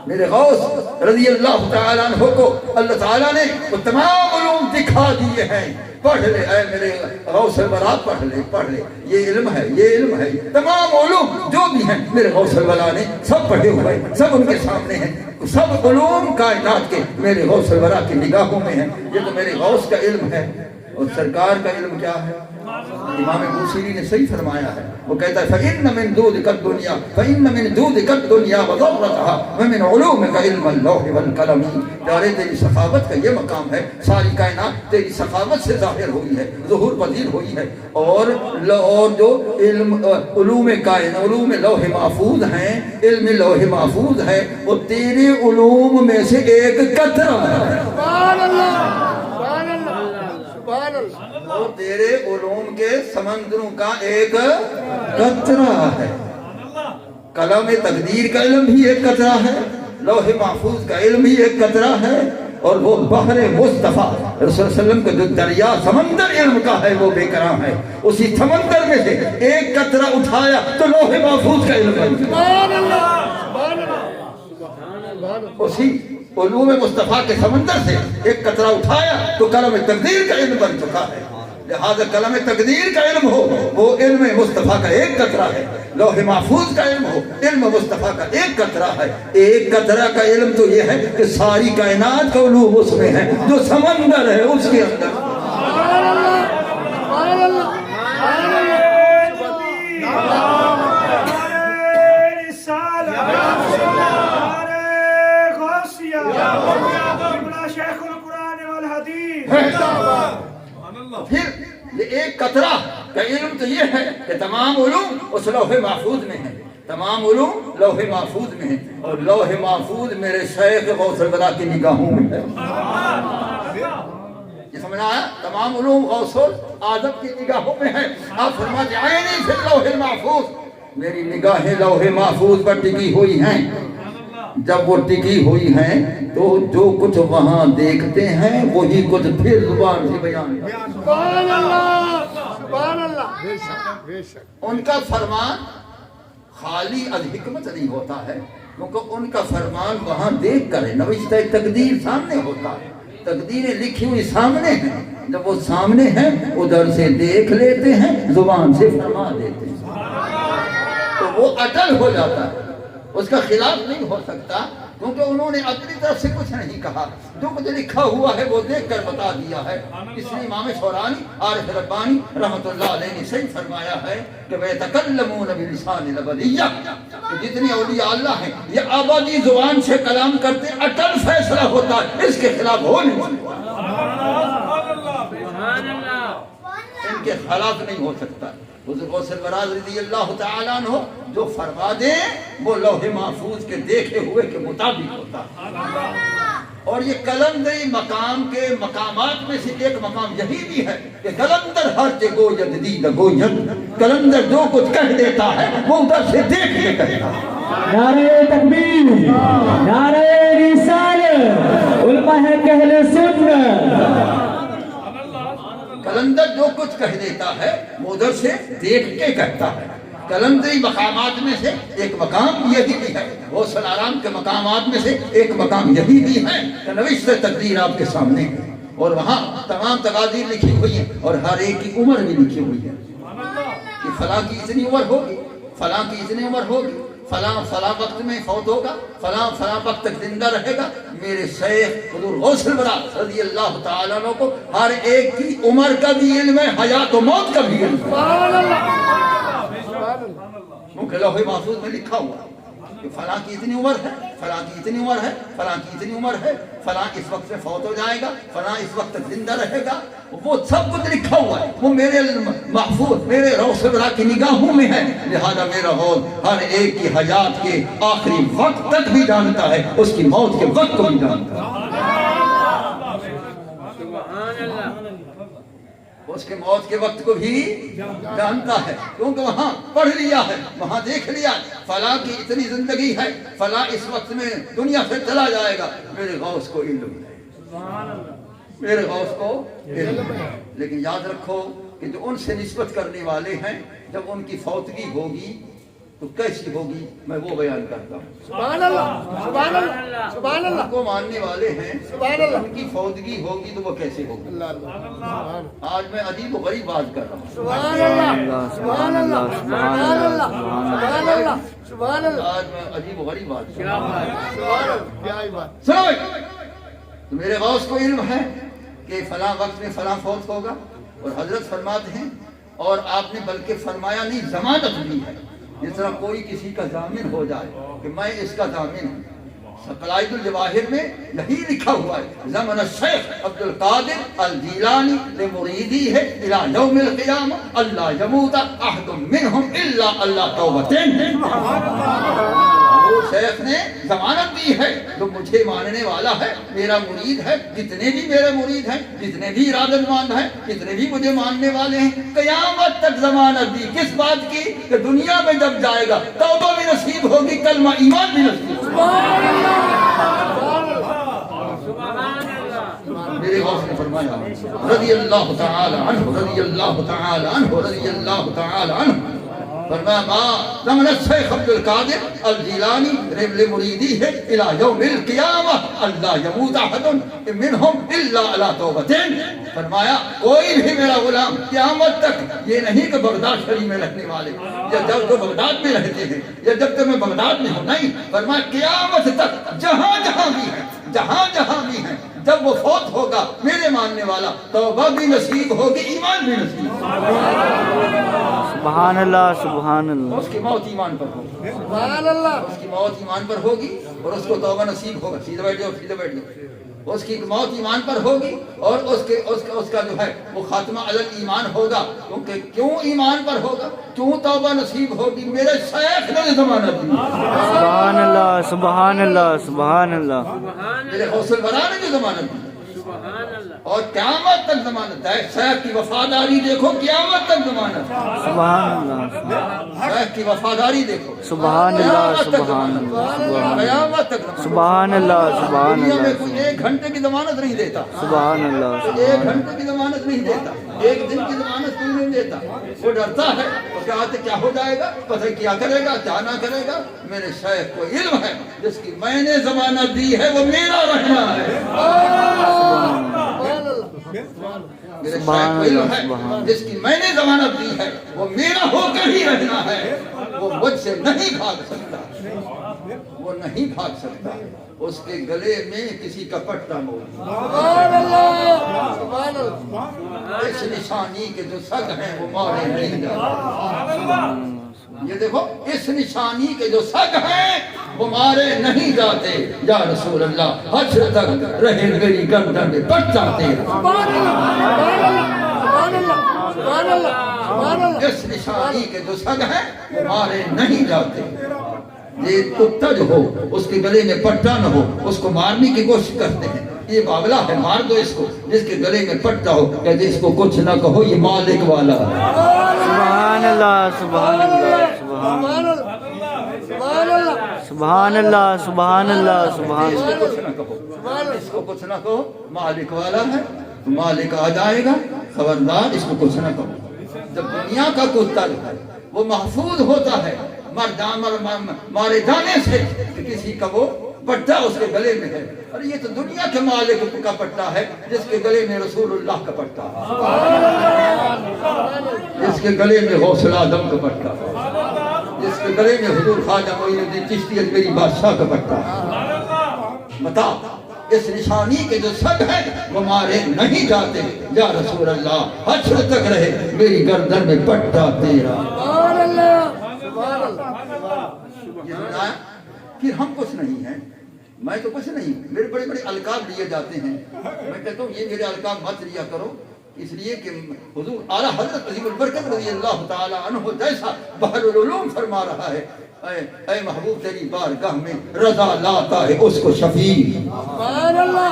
[SPEAKER 1] میرے غوث رضی اللہ تعالیٰ عنہ کو اللہ تعالیٰ نے وہ تمام علوم دکھا دیے ہیں پڑھ لے اے میرے غوث الورا پڑھ لے یہ علم ہے تمام علوم جو بھی ہیں میرے غوث الورا نے سب پڑھے ہوئے سب ان کے سامنے ہیں سب علوم کائنات کے میرے غوث الورا کی نگاہوں میں ہیں یہ تو میرے غوث کا علم ہے اور سرکار کا علم کیا ہے امام بوصیری نے صحیح فرمایا ہے وہ کہتا ہے فَإِنَّ مِن دُودِكَ الدُّنْيَا فَإِنَّ مِن دُودِكَ الدُّنْيا وَضَرَّتَهَا وَمِنْ عُلُومِكَ عِلْمَ اللَّوْحِ وَالْقَلَمِ پیارے تیری سخاوت کا یہ مقام ہے ساری کائنات تیری سخاوت سے ظاہر ہوئی ہے ظہور پذیر ہوئی ہے اور جو علم علوم کائنات علوم لوح محفوظ ہیں علم لوح محفوظ ہے وہ تیرے علوم میں سے ایک قطرہ ہے سبحان اللہ وہ تیرے علوم کے سمندروں کا ایک قطرہ ہے قلم تقدیر کا علم بھی ایک قطرہ ہے لوح محفوظ کا علم بھی ایک قطرہ ہے اور وہ بحر مصطفیٰ رسول اللہ علیہ وسلم کا جو دریا سمندر علم کا ہے وہ بے کرام ہے اسی سمندر میں سے ایک قطرہ اٹھایا تو لوح محفوظ کا علم بن گیا اسی علوم مصطفیٰ کے سمندر سے ایک قطرہ اٹھایا تو قلم تقدیر کا علم بن چکا ہے لہذا قلم تقدیر کا علم ہو وہ علم مصطفیٰ کا ایک قطرہ ہے لوح محفوظ کا علم ہو علم مصطفیٰ کا ایک قطرہ ہے ایک قطرہ کا علم تو یہ ہے کہ ساری کائنات کا علوم اس میں ہے جو سمندر ہے اس کے اندر پھر یہ ایک قطرہ کا علم تو یہ ہے کہ تمام علوم اس لوح محفوظ میں ہیں تمام علوم لوح محفوظ میں ہیں اور لوح محفوظ میرے شیخ غوث الورا کی نگاہوں میں ہے. یہ سمجھنا ہے؟ تمام علوم غوث اعظم کی نگاہوں میں ہے. آپ فرماتے ہیں عینی فی اللوح المحفوظ، میری نگاہیں لوح محفوظ پر ٹکی ہوئی ہیں. جب وہ ٹکی ہوئی ہیں تو جو کچھ وہاں دیکھتے ہیں وہی کچھ پھر زبان سے بیان کرتے ہیں.
[SPEAKER 2] سبحان اللہ، سبحان اللہ.
[SPEAKER 1] ان کا فرمان خالی از حکمت نہیں ہوتا ہے، کیونکہ ان کا فرمان وہاں دیکھ کر ہے. نوشتہ تقدیر سامنے ہوتا ہے، تقدیریں لکھی ہوئی سامنے ہیں. جب وہ سامنے ہیں ادھر سے دیکھ لیتے ہیں، زبان سے فرما دیتے ہیں، تو وہ اٹل ہو جاتا ہے، اس کا خلاف نہیں ہو سکتا، کیونکہ انہوں نے اپنی طرف سے کچھ نہیں کہا. جو کچھ لکھا ہوا ہے وہ دیکھ کر بتا دیا ہے. اس لیے امام شورانی عارف ربانی رحمۃ اللہ علیہ نے صحیح فرمایا ہے کہ وَيَتَكَلَّمُونَ بِلِسَانِ الْأَبَدِيَّةِ، کہ جتنے اولیاء اللہ ہیں یہ آبادی زبان سے کلام کرتے، اٹل فیصلہ ہوتا ہے، اس کے خلاف ہو نہیں سکتا، ان کے خلاف نہیں ہو سکتا. حضور غوث الورا رضی اللہ تعالیٰ عنہ جو فرما دیں وہ لوح محفوظ کے دیکھے ہوئے کے مطابق ہوتا ہے. اور یہ کلندری مقام کے مقامات میں سے ایک مقام یہی بھی ہے کہ کلندر ہر جگہ جدید گوید، کلندر جو کچھ کہہ دیتا ہے وہ ادھر سے دیکھ کے کہتا ہے.
[SPEAKER 4] نعرہ تکبیر، نعرہ رسالت، علماء اہل سنت.
[SPEAKER 1] کلندر جو کچھ کہہ دیتا ہے وہ ادھر سے دیکھ کے کہتا ہے. کلندری مقامات میں سے ایک مقام یہی بھی ہے، غوث العالم کے مقامات میں سے ایک مقام یہی بھی ہے کہ نوشتہ تقدیر آپ کے سامنے ہے اور وہاں تمام تقادیر لکھی ہوئی ہیں اور ہر ایک کی عمر بھی لکھی ہوئی ہے کہ فلاں کی اتنی عمر ہوگی، فلاں کی اتنی عمر ہوگی، فلاں وقت میں فوت ہوگا، فلاں وقت تک زندہ رہے گا. میرے شیخ حضور غوث الورا رضی اللہ تعالیٰ عنہ کو ہر ایک کی عمر کا بھی علم ہے، حیات و موت کا بھی علم ہے، کیونکہ لوح محفوظ میں لکھا ہوا ہے کہ فلاں کی اتنی عمر ہے، فلاں کی اتنی عمر ہے، فلاں کی اتنی عمر ہے، فلاں اس وقت سے فوت ہو جائے گا، فلاں اس وقت تک زندہ رہے گا. وہ سب کچھ لکھا ہوا ہے، وہ میرے محفوظ میرے غوث الورا کی نگاہوں میں ہے. لہذا میرا غوث ہر ایک کی حیات کے آخری وقت تک بھی جانتا ہے، اس کی موت کے وقت کو بھی جانتا ہے. اس کے موت کے وقت کو بھی جانتا ہے، کیونکہ وہاں پڑھ لیا ہے، وہاں دیکھ لیا فلاں کی اتنی زندگی ہے، فلاں اس وقت میں دنیا سے چلا جائے گا. میرے غوث کو علم ہے، میرے غوث کو علم ہے. لیکن یاد رکھو کہ جو ان سے نسبت کرنے والے ہیں جب ان کی فوتگی ہوگی تو کیسی ہوگی میں وہ بیان کرتا ہوں.
[SPEAKER 2] سبحان اللہ، سبحان اللہ، سبحان اللہ.
[SPEAKER 1] کو ماننے والے ہیں
[SPEAKER 2] سبحان اللہ.
[SPEAKER 1] ان کی فوتگی ہوگی تو وہ کیسے ہوگی. آج میں عجیب و غریب بات کر رہا ہوں.
[SPEAKER 2] سبحان اللہ، سبحان اللہ، سبحان اللہ، سبحان اللہ، سبحان اللہ.
[SPEAKER 1] آج میں عجیب و غریب بات کر رہا ہوں.
[SPEAKER 2] سبحان اللہ، کیا ہی بات.
[SPEAKER 1] سنو تو میرے غوث کو علم ہے کہ فلاں وقت میں فلاں فوت ہوگا، اور حضرت فرماتے ہیں اور آپ نے بلکہ فرمایا نہیں ضمانت بھی ہے، جس طرح کوئی کسی کا ضامن ہو جائے کہ میں اس کا ضامن ہوں. قلائد الجواہر میں یہی لکھا ہوا ہے ضمن الشیخ عبد القادر الجیلانی لمریدی ہے الى یوم القیامہ اللہ یموت احد منہم الا اللہ توبتین. وہ شیخ نے ضمانت دی ہے جو مجھے ماننے والا ہے، میرا مرید ہے، جتنے بھی میرے مرید ہیں، جتنے بھی ارادت مند ہیں، جتنے بھی مجھے ماننے والے ہیں، قیامت تک ضمانت دی. کس بات کی؟ کہ دنیا میں جب جائے گا توبہ بھی نصیب ہوگی، کلمہ ایمان بھی نصیب ہوگی. میرے غوث نے فرمایا رضی اللہ تعالی عنہ، رضی اللہ تعالی عنہ، رضی اللہ تعالی عنہ، فرمایا ما ضمن الشیخ عبد القادر الجیلانی لمریدی ہے الى یوم القیامہ اللہ یموت احد منہم الا علی توبتین. فرمایا کوئی بھی میرا غلام قیامت تک، یہ نہیں کہ بغداد شریف میں رہنے والے یا جب تو بغداد میں رہتے ہیں یا جب تک میں بغداد میں ہوں، نہیں، فرمایا قیامت تک جہاں جہاں بھی ہیں، جہاں جہاں بھی ہیں، جب وہ فوت ہوگا میرے ماننے والا توبہ بھی نصیب ہوگی، ایمان بھی نصیب ہوگی.
[SPEAKER 3] سبحان اللہ، سبحان اللہ.
[SPEAKER 1] اس کی موت ایمان پر ہوگی،
[SPEAKER 2] سبحان اللہ.
[SPEAKER 1] اس کی موت ایمان پر ہوگی اور اس کو توبہ نصیب ہوگا. سیدھے بیٹھ جاؤ، سیدھے بیٹھ جاؤ. اس کی موت ایمان پر ہوگی اور اس کا جو ہے وہ خاتمہ علی ایمان ہوگا. کیونکہ کیوں ایمان پر ہوگا, کیوں توبہ نصیب ہوگی؟ میرے شیخ نے ضمانت دی.
[SPEAKER 3] سبحان اللہ سبحان اللہ سبحان اللہ.
[SPEAKER 1] میرے غوث الورا نے جو ضمانت دی اور قیامت تک ضمانت ہے. شیخ کی وفاداری دیکھو, قیامت تک ضمانت ہے.
[SPEAKER 3] سبحان اللہ
[SPEAKER 1] شیخ کی وفاداری دیکھو,
[SPEAKER 3] سبحان اللہ سبحان اللہ
[SPEAKER 1] قیامت تک ضمانت.
[SPEAKER 3] سبحان اللہ سبحان
[SPEAKER 1] دنیا میں
[SPEAKER 3] اللہ
[SPEAKER 1] کوئی 1 گھنٹے کی ضمانت نہیں دیتا,
[SPEAKER 3] سبحان اللہ
[SPEAKER 1] 1 گھنٹے کی ضمانت نہیں دیتا, 1 دن کی ضمانت کوئی نہیں دیتا. وہ ڈرتا ہے وہ کیا ہو جائے گا, پتہ کیا کرے گا کیا نہ کرے گا. میرے شیخ کو علم ہے, جس کی میں نے ضمانت دی ہے وہ میرا رہنا ہے. میرے شیخ کو علم ہے, جس کی میں نے ضمانت دی ہے وہ میرا ہو کر ہی رہنا ہے. وہ مجھ سے نہیں بھاگ سکتا, وہ نہیں بھاگ سکتا. اس کے گلے میں کسی کا پٹا موجود. اس نشانی کے جو سگ ہیں وہ مارے نہیں جاتے. یہ دیکھو, اس نشانی کے جو سگ ہیں وہ مارے نہیں جاتے. یا رسول اللہ, حشر تک رہے میری گردن میں پٹا تیرا. اس نشانی کے جو سگ ہیں وہ مارے نہیں جاتے. یہ کتا جو ہو اس کے گلے میں پٹا نہ ہو, اس کو مارنے کی کوشش کرتے ہیں. یہ باولا ہے, مار دو اس کو. جس کے گلے میں پٹا ہو کہتے اس کو کچھ نہ کہو, یہ مالک والا ہے.
[SPEAKER 3] سبحان اللہ سبحان اللہ سبحان اللہ سبحان اللہ سبحان
[SPEAKER 1] اس
[SPEAKER 3] اللہ.
[SPEAKER 1] کو کچھ نہ کہو, اس کو کچھ نہ کہو, مالک والا ہے. مالک آ جائے گا, خبردار اس کو کچھ نہ کہو. جب دنیا کا کتا جو ہے وہ محفوظ ہوتا ہے مارے جانے سے, کہ کسی کا وہ پٹا اس کے گلے میں ہے. اور یہ تو دنیا کے مالک کا پٹا ہے, جس کے گلے میں رسول اللہ کا پٹا ہے, جس کے گلے میں غوث اعظم کا پٹا ہے, جس کے گلے میں حضور خواجہ معین الدین چشتی اجمیری بادشاہ کا پٹا ہے. بتا, اس نشانی کے جو سگ ہیں وہ مارے نہیں جاتے. یا رسول اللہ, حشر تک رہے میری گردن میں پٹا تیرا. یہ سنایا. پھر ہم کچھ نہیں ہیں, میں تو کچھ نہیں. میرے بڑے بڑے القاب لیے جاتے ہیں. میں کہتا ہوں یہ میرے القاب مت لیا کرو, اس لیے کہ حضور اعلیٰ حضرت عظیم البرکت رضی اللہ تعالی عنہ جیسا بحر العلوم فرما رہا ہے, اے محبوب تیری بارگاہ میں رضا لاتا ہے اس کو شفیع.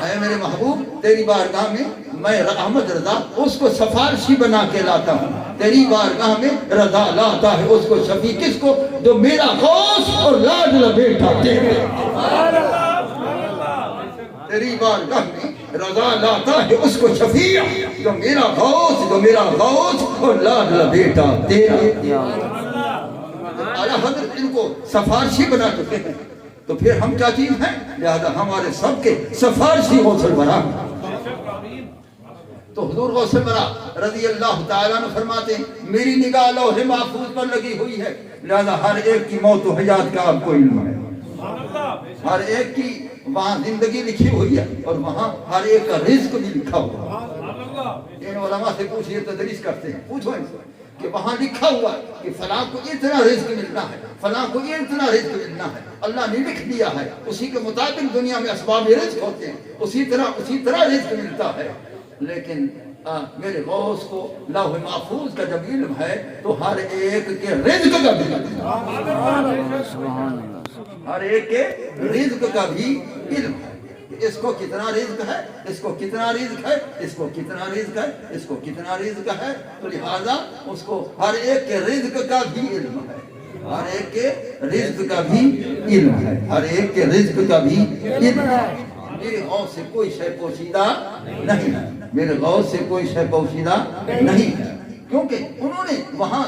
[SPEAKER 1] اے میرے محبوب تیری بارگاہ میں احمد رضا اس کو سفارشی بنا کے لاتا ہوں. تیری بارگاہ میں رضا لاتا ہے اس کو شفیع. کس کو؟ جو میرا غوث اور لاڈلا بیٹا تیری بارگاہ میں رضا لاتا ہے اس کو شفیع. جو میرا غوث اور لاڈلا بیٹا تیرا. اعلیٰ حضرت ان کو سفارشی بنا چکے ہیں, تو پھر ہم کیا چیز ہیں؟ لہذا ہمارے سب کے سفارشی غوث الورا. تو حضور غوث الورا رضی اللہ تعالیٰ عنہ فرماتے ہیں میری نگاہ لوح محفوظ پر لگی ہوئی ہے, لہذا ہر ایک کی موت و حیات کا آپ کو علم ہے. ہر ایک کی وہاں زندگی لکھی ہوئی ہے اور وہاں ہر ایک کا رزق بھی لکھا ہوا ہے. ان علماء سے پوچھئے, تدریس کرتے ہیں, پوچھو ان سے کہ وہاں لکھا ہوا ہے کہ فلاں کو اتنا رزق ملنا ہے, فلاں کو اتنا رزق ملنا ہے. اللہ نے لکھ دیا ہے, اسی کے مطابق دنیا میں اسباب رزق ہوتے ہیں, اسی طرح رزق ملتا ہے. لیکن میرے غوث کو لوح محفوظ کا جب علم ہے تو ہر ایک کے رزق کا بھی علم ہے. ہر ایک کے رزق کا بھی علم ہے. اس کو کتنا رزق ہے, اس کو کتنا رزق ہے, اس کو کتنا رزق ہے, اس کو کتنا رزق ہے. تو لہذا اس کو ہر ایک کے رزق کا بھی علم ہے. ہر ایک کے رزق کا بھی علم ہے. ہر ایک کے رزق کا بھی علم ہے. میرے غوث سے کوئی شے پوشیدہ نہیں ہے, میرے غوث سے کوئی شے پوشیدہ نہیں ہے, کیونکہ انہوں نے وہاں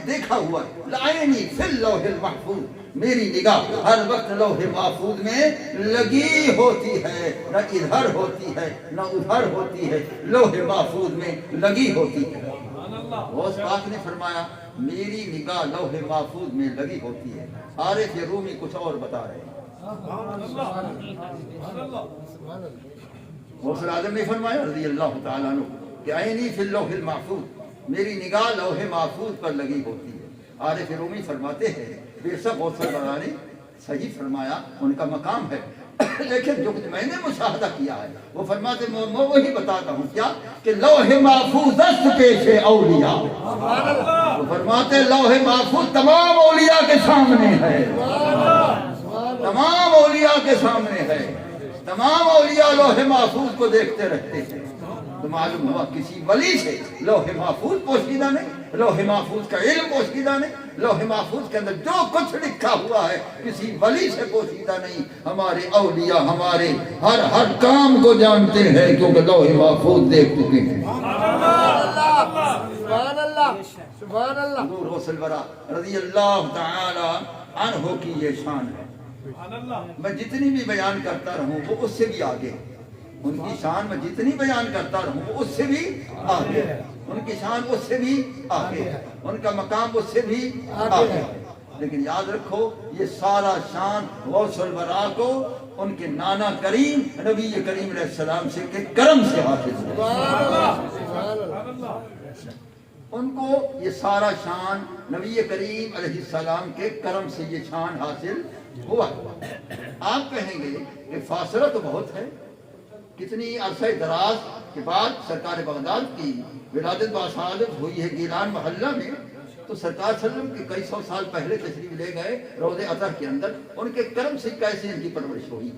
[SPEAKER 1] دیکھا ہوا ہے. لعینی فی اللوح المحفوظ, میری نگاہ ہر وقت لوح محفوظ میں لگی ہوتی ہے, نہ ادھر ہوتی ہے نہ ادھر ہوتی ہے, لوح محفوظ میں لگی ہوتی ہے. غوث پاک نے فرمایا میری نگاہ لوح محفوظ میں لگی ہوتی ہے. عارف رومی کچھ اور بتا رہے ہیں. غوث اعظم نے فرمایا رضی اللہ تعالیٰ عنہ کہ عینی فی اللوح المحفوظ, میری نگاہ لوح محفوظ پر لگی ہوتی ہے. عارف رومی فرماتے ہیں بے شک غوث الورا نے صحیح فرمایا, ان کا مقام ہے لیکن جو میں نے مشاہدہ کیا ہے وہ فرماتے میں وہی بتاتا ہوں کیا کہ لوح محفوظ است پیش اولیاء. وہ فرماتے لوح محفوظ تمام اولیاء کے سامنے ہے, تمام اولیاء کے سامنے ہے. تمام اولیاء لوح محفوظ کو دیکھتے رہتے ہیں. تو معلوم ہوا کسی ولی سے لوح محفوظ پوشیدہ نہیں, لوح محفوظ کا علم پوشیدہ نہیں, لوح محفوظ کے اندر جو کچھ لکھا ہوا ہے کسی ولی سے پوشیدہ نہیں. ہمارے اولیاء ہمارے ہر کام کو جانتے ہیں کیونکہ لوح محفوظ دیکھ چکے ہیں.
[SPEAKER 2] سبحان اللہ سبحان اللہ.
[SPEAKER 1] حضور غوث الورا رضی اللہ تعالی عنہ کی یہ شان ہے. میں جتنی بھی بیان کرتا رہوں وہ اس سے بھی آگے. ان کی شان میں جتنی بیان کرتا رہوں وہ اس سے بھی آگے. ان کی شان اس سے بھی آگے, ان کا مقام اس سے بھی آگے. لیکن یاد رکھو یہ سارا شان غوث الورا کو ان کے نانا کریم نبی کریم علیہ السلام سے کے کرم سے حاصل ہے. ان کو یہ سارا شان نبی کریم علیہ السلام کے کرم سے یہ شان حاصل ہوا. آپ کہیں گے کہ فاصلہ تو بہت ہے, کتنی عرصہ دراز کے بعد سرکار بغداد کی ولادت باشہادت ہوئی ہے گیلان محلہ میں. تو سرکار صلی اللہ علیہ وسلم کے کئی سو سال پہلے تشریف لے گئے روضہ اطہر کے اندر. ان کے کرم سے کیسے ان کی پرورش ہوئی؟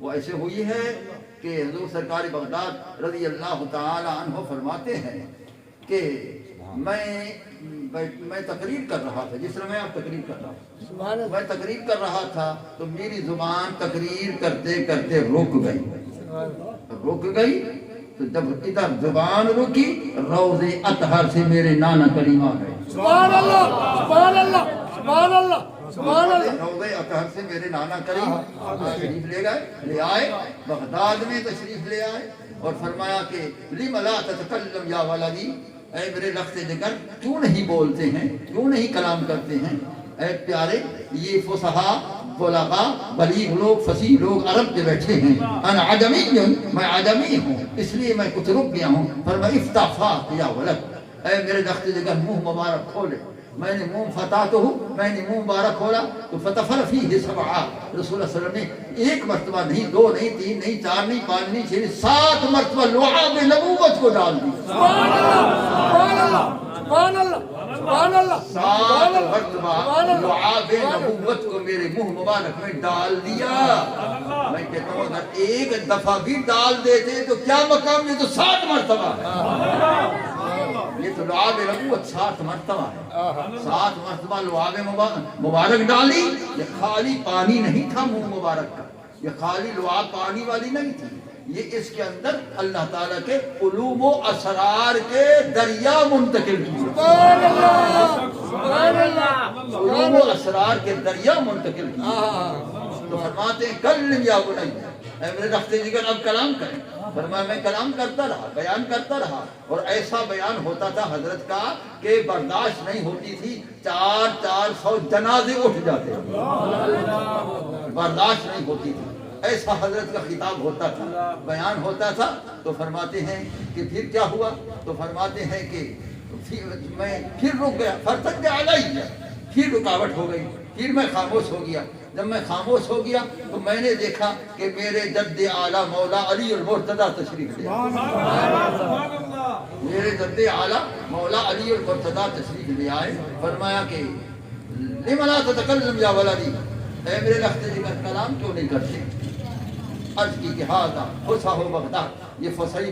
[SPEAKER 1] وہ ایسے ہوئی ہے کہ حضور سرکار بغداد رضی اللہ تعالی عنہ فرماتے ہیں کہ میں تقریر کر رہا تھا, جس طرح میں آپ تقریر کر رہا ہوں, میں تقریر کر رہا تھا تو میری زبان تقریر کرتے کرتے رک گئی. تو جب ادھر زبان رکی روضہ اطہر سے میرے نانا کریم آ گئے.
[SPEAKER 2] سبحان اللہ سبحان اللہ سبحان اللہ سبحان اللہ.
[SPEAKER 1] روضہ اطہر سے میرے نانا کریم تشریف لے آئے, بغداد میں تشریف لے آئے اور فرمایا کہ لم لا تتکلم یا ولدی, اے میرے لخت جگر کیوں نہیں بولتے ہیں, کیوں نہیں کلام کرتے ہیں؟ اے پیارے یہ فصحا بلغا بلیغ لوگ فصیح لوگ عرب کے بیٹھے ہیں. انا عجمی, میں عجمی ہوں اس لیے میں کچھ رک گیا ہوں. فرمایا افتح فاک یا ولد, اے میرے لخت جگر منہ مبارک کھولے. میں نے منہ فتحتہ, میں نے منہ مبارک کھولا تو فتفر فیہ سبعا. رسول اللہ صلی اللہ علیہ وسلم نے ایک مرتبہ نہیں, دو نہیں, تین نہیں, چار نہیں, پانچ نہیں, چھ نہیں, 7 مرتبہ لعاب نبوت کو ڈال دی.
[SPEAKER 2] سبحان اللہ سبحان اللہ سبحان اللہ
[SPEAKER 1] 7 مرتبہ لعاب نبوت کو میرے منہ مبارک میں ڈال دیا. میں کہتا ہوں اگر ایک دفعہ بھی ڈال دیتے تو کیا مقام, یہ تو 7 مرتبہ ہے. یہ تو لعاب نبوت 7 مرتبہ ہے. 7 مرتبہ لعاب مبارک ڈالی. یہ خالی پانی نہیں تھا منہ مبارک کا, یہ خالی لعاب پانی والی نہیں تھی, یہ اس کے اندر اللہ تعالیٰ کے علوم و اسرار کے دریا منتقل کیے.
[SPEAKER 2] سبحان اللہ سبحان اللہ.
[SPEAKER 1] علوم و اسرار کے دریا منتقل کیے. تو فرماتے ہیں کلم یا بنی, اے میرے رخت جگر اب کلام کریں. فرمایا میں کلام کرتا رہا, بیان کرتا رہا, اور ایسا بیان ہوتا تھا حضرت کا کہ برداشت نہیں ہوتی تھی. 400 جنازے اٹھ جاتے, برداشت نہیں ہوتی تھی. ایسا حضرت کا خطاب ہوتا تھا, بیان ہوتا تھا. تو فرماتے ہیں کہ پھر کیا ہوا؟ تو فرماتے ہیں کہ میں پھر رک گیا. فرتد علیہ, پھر رکاوٹ ہو گئی, پھر میں خاموش ہو گیا. جب میں خاموش ہو گیا تو میں نے دیکھا کہ میرے جد اعلیٰ مولا علی المرتضیٰ تشریف لے آئے. میرے جد اعلیٰ مولا علی المرتضیٰ تشریف لے آئے. فرمایا کہ لم لا تتکلم یا ولدی, اے میرے لخت جگر کلام کیوں نہیں کرتے؟ عرض کی کہ ہاذا فصح بغداد, یہ فصیح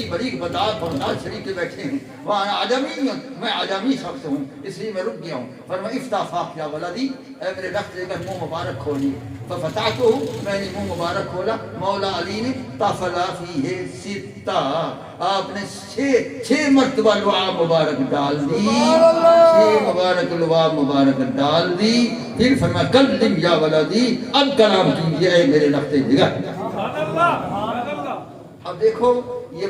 [SPEAKER 1] بلیغ بغداد شریف کے بیٹھے ہیں. وہاں عجمی, میں عجمی شخص ہوں اس لیے میں رک گیا ہوں. فرمایا افتح فاک یا ولدی, اے میرے لخت جگر منہ مبارک کھولیے. ففتحتہ, میں نے منہ مبارک کھولا. مولا علی نے طفلا فیہ 6, آپ نے 6 مرتبہ لعاب مبارک ڈال دی. 6 مبارک لعاب مبارک ڈال دی. پھر فرمایا کلم یا ولدی, اب کلام کیجیے اے میرے لخت جگر. اب دیکھو یہ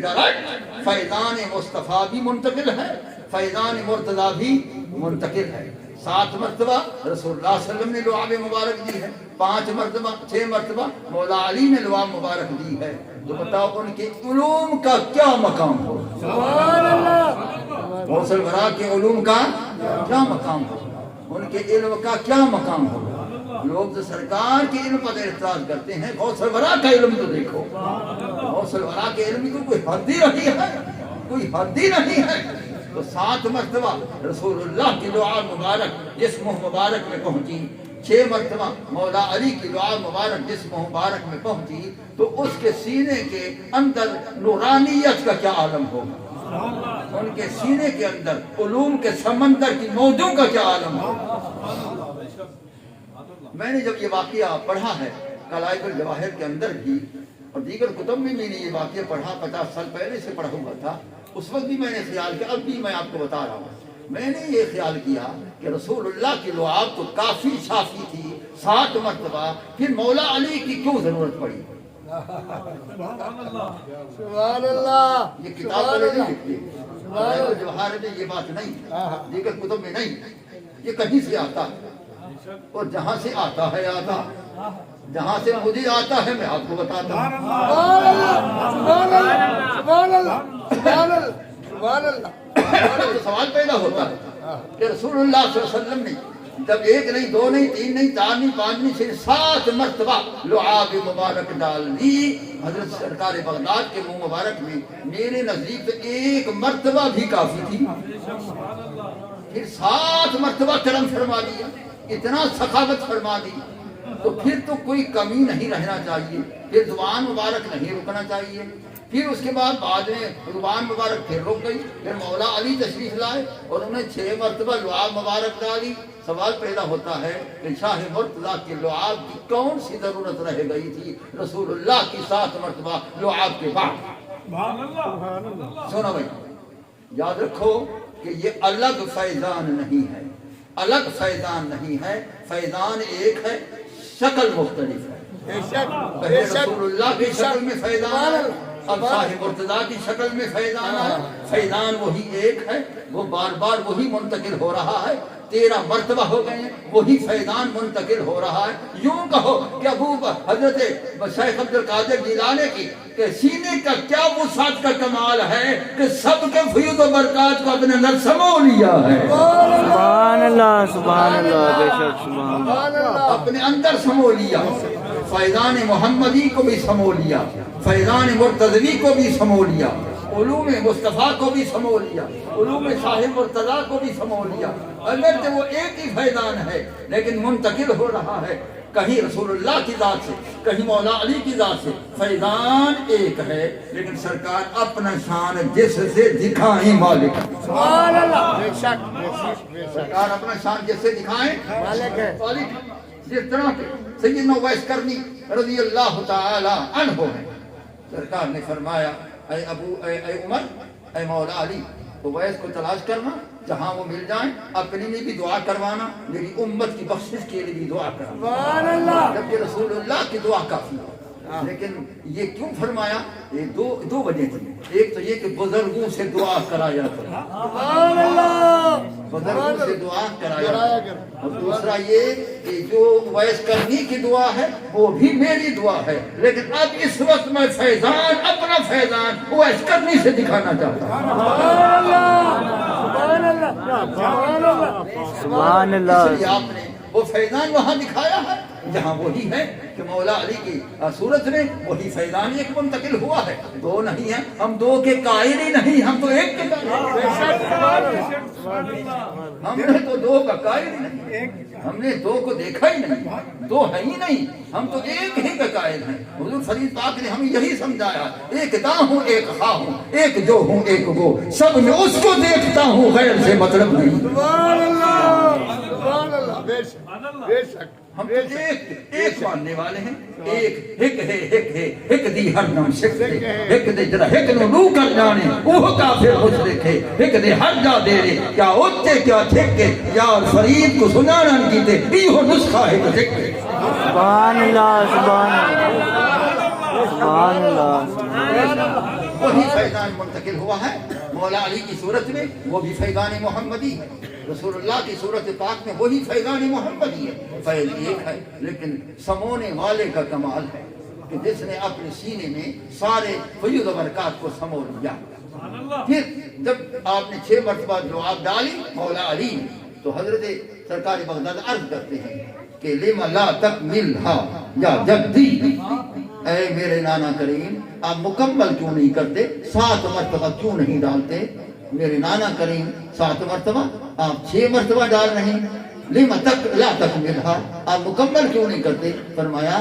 [SPEAKER 1] ڈائریکٹ فیضان مصطفیٰ بھی منتقل ہے, فیضان مرتضیٰ بھی منتقل ہے. 7 مرتبہ رسول اللہ صلی اللہ علیہ وسلم نے لعاب مبارک دی ہے, 5 مرتبہ 6 مرتبہ مولا علی نے لعاب مبارک دی ہے. تو بتاؤ ان کے علوم کا کیا مقام ہو؟
[SPEAKER 2] سبحان اللہ.
[SPEAKER 1] غوث الورا کے علوم کا کیا مقام ہو, ان کے علم کا کیا مقام ہو؟ لوگ تو سرکار کے علم پر اعتراض کرتے ہیں، غوث الورا کا علم تو دیکھو، غوث الورا کے علم کی کوئی حد ہی نہیں ہے، کوئی حد ہی نہیں ہے۔ تو 7 مرتبہ رسول اللہ کی دعا مبارک جس منہ مبارک میں پہنچی، 6 مرتبہ مولا علی کی دعا مبارک جس منہ مبارک میں پہنچی، تو اس کے سینے کے اندر نورانیت کا کیا عالم ہوگا، ان کے سینے کے اندر علوم کے سمندر کی موجوں کا کیا عالم ہوگا۔ میں نے جب یہ واقعہ پڑھا ہے قلائد الجواہر کے اندر بھی اور دیگر کتب میں نے یہ واقعہ پڑھا، 50 سال پہلے سے پڑھا ہوا تھا، اس وقت بھی میں نے خیال کیا، اب بھی میں آپ کو بتا رہا ہوں، میں نے یہ خیال کیا کہ رسول اللہ کی دعا تو کافی شافی تھی 7 مرتبہ، پھر مولا علی کی کیوں ضرورت پڑی؟
[SPEAKER 2] سبحان اللہ،
[SPEAKER 1] یہ کتاب والے نہیں لکھتے، قلائد الجواہر میں یہ بات نہیں، دیگر کتب میں نہیں، یہ کہیں سے آتا ہے، اور جہاں سے آتا ہے جہاں سے مجھے آتا ہے میں آپ کو بتاتا ہوں۔
[SPEAKER 2] سبحان اللہ، سبحان اللہ، سبحان اللہ، سبحان اللہ۔
[SPEAKER 1] تو سوال پیدا ہوتا ہے کہ رسول اللہ صلی اللہ علیہ وسلم نے جب 1 نہیں 2 نہیں 3 نہیں 4 نہیں 5 نہیں صرف 7 مرتبہ لعاب مبارک ڈال دی حضرت سرکار بغداد کے منہ مبارک میں، میرے نزدیک تو 1 مرتبہ بھی کافی تھی، پھر 7 مرتبہ کرم فرما دیا، اتنا سخاوت فرما دی، تو پھر تو کوئی کمی نہیں رہنا چاہیے، پھر زبان مبارک نہیں رکنا چاہیے۔ پھر اس کے بعد میں زبان مبارک پھر رک گئی، پھر مولا علی تشریف لائے اور انہیں 6 مرتبہ لعاب مبارک ڈالی۔ سوال پیدا ہوتا ہے کہ شاہ مرتضیٰ کے لعاب کی کون سی ضرورت رہ گئی تھی رسول اللہ کی 7 مرتبہ لعاب کے بعد؟ سونا بھائی یاد رکھو کہ یہ الگ فیضان نہیں ہے، الگ فیضان نہیں ہے، فیضان ایک ہے، شکل مختلف ہے۔ پہلے رسول اللہ کی شکل میں فیضان ہے، اب شاہ مرتضیٰ کی شکل میں فیضان ہے، فیضان وہی ایک ہے، وہ بار بار وہی منتقل ہو رہا ہے، 13 مرتبہ ہو گئے ہیں، وہی فیضان منتقل ہو رہا ہے۔ یوں کہو کہ حضرت شیخ عبد القادر جیلانی کی کہ سینے کا کیا وسعت کا کمال ہے کہ سب کے فیض و برکات کو اپنے اندر سمو لیا ہے،
[SPEAKER 3] سبحان اللہ، سبحان اللہ، بے شک سبحان اللہ،
[SPEAKER 1] اپنے اندر سمو لیا، فیضان محمدی کو بھی سمو لیا، فیضان مرتضوی کو بھی سمو لیا، علوم مصطفیٰ کو بھی سمو لیا، علوم شاہ مرتضیٰ کو بھی سمو لیا۔ اگرچہ وہ ایک ہی فیضان ہے لیکن منتقل ہو رہا ہے، کہیں رسول اللہ کی ذات سے، کہیں مولا علی کی ذات سے، فیضان ایک ہے لیکن سرکار اپنا شان جس سے دکھائیں مالک،
[SPEAKER 2] سبحان اللہ، بے شک، بے شک، بے شک،
[SPEAKER 1] سرکار اپنا شان جس سے دکھائیں
[SPEAKER 2] مالک ہے۔
[SPEAKER 1] مالک۔ جس طرح کے سیدنا اویس کرنی رضی اللہ تعالی عنہ ہے، سرکار نے فرمایا اے عمر، اے مولا علی، اویس کو تلاش کرنا، جہاں وہ مل جائیں، اپنے لیے بھی دعا کروانا، میری امت کی بخشش کے لیے بھی دعا کرنا۔
[SPEAKER 2] سبحان اللہ،
[SPEAKER 1] جبکہ رسول اللہ کی دعا کافی ہے، لیکن یہ کیوں فرمایا؟ یہ دو وجہ تھی، ایک تو یہ کہ بزرگوں سے دعا کرایا کرو،
[SPEAKER 2] سبحان اللہ،
[SPEAKER 1] بزرگوں سے دعا کرایا کرو، اور دوسرا یہ کہ جو اویس کرنی کی دعا ہے وہ بھی میری دعا ہے، لیکن اب اس وقت میں فیضان، اپنا فیضان اویس کرنی سے دکھانا چاہتا ہوں۔
[SPEAKER 2] سبحان اللہ، سبحان اللہ، سبحان اللہ،
[SPEAKER 3] سبحان
[SPEAKER 1] اس
[SPEAKER 3] اللہ،
[SPEAKER 1] لیے آپ نے وہ فیضان وہاں دکھایا ہے جہاں وہی ہے کہ مولا علی کی صورت میں وہی فیضان ایک منتقل ہوا ہے، 2 نہیں ہیں، ہم 2 کے قائل ہی نہیں، ہم تو ایک کے قائل ہیں،
[SPEAKER 2] بے شک، سبحان اللہ،
[SPEAKER 1] ہم نے تو 2 کا قائل ہی نہیں، ہم نے 2 کو دیکھا ہی نہیں، 2 ہے ہی نہیں، ہم تو ایک ہی کا قائل ہیں۔ حضور فرید پاک نے ہمیں یہی سمجھایا، ایک دا ہوں ایک خواہ ہوں، ایک جو ہوں ایک وہ، سب میں اس کو دیکھتا ہوں، غیر سے مطلب نہیں۔
[SPEAKER 2] سبحان اللہ، سبحان اللہ، بے شک، بے شک،
[SPEAKER 1] ہم تو ایک ماننے والے ہیں، ایک ہے دی ہر دم سکھ دے، ایک دے جرا ایک نو نو کر جانے، وہ کافر خوش دیکھے، ایک دے ہر جا دے رے، کیا اچھے کیا ٹھیکے، یار فرید کو سنانا کیتے، ایہو نسخہ ہے ذکر۔
[SPEAKER 3] سبحان اللہ، سبحان اللہ، سبحان اللہ،
[SPEAKER 1] وہی فیضان منتقل ہوا ہے مولا علی کی صورت میں، وہ بھی فیضان محمدی ہے، رسول اللہ کی صورت پاک میں وہی فیضان محمدی ہے، فیض ایک ہے لیکن سمونے والے کا کمال ہے کہ جس نے اپنے سینے میں سارے فیض و برکات کو سمو لیا۔ پھر جب آپ نے 6 مرتبہ جواب ڈالی مولا علی نے، تو حضرت سرکار بغداد عرض کرتے ہیں کہ لما لا تکملھا یا جدی، اے میرے نانا کریم آپ مکمل کیوں نہیں کرتے، 7 مرتبہ کیوں نہیں ڈالتے؟ میرے نانا کریم 7 مرتبہ، آپ 6 مرتبہ ڈال رہے ہیں، لما لا تکملھا آپ مکمل کیوں نہیں کرتے؟ فرمایا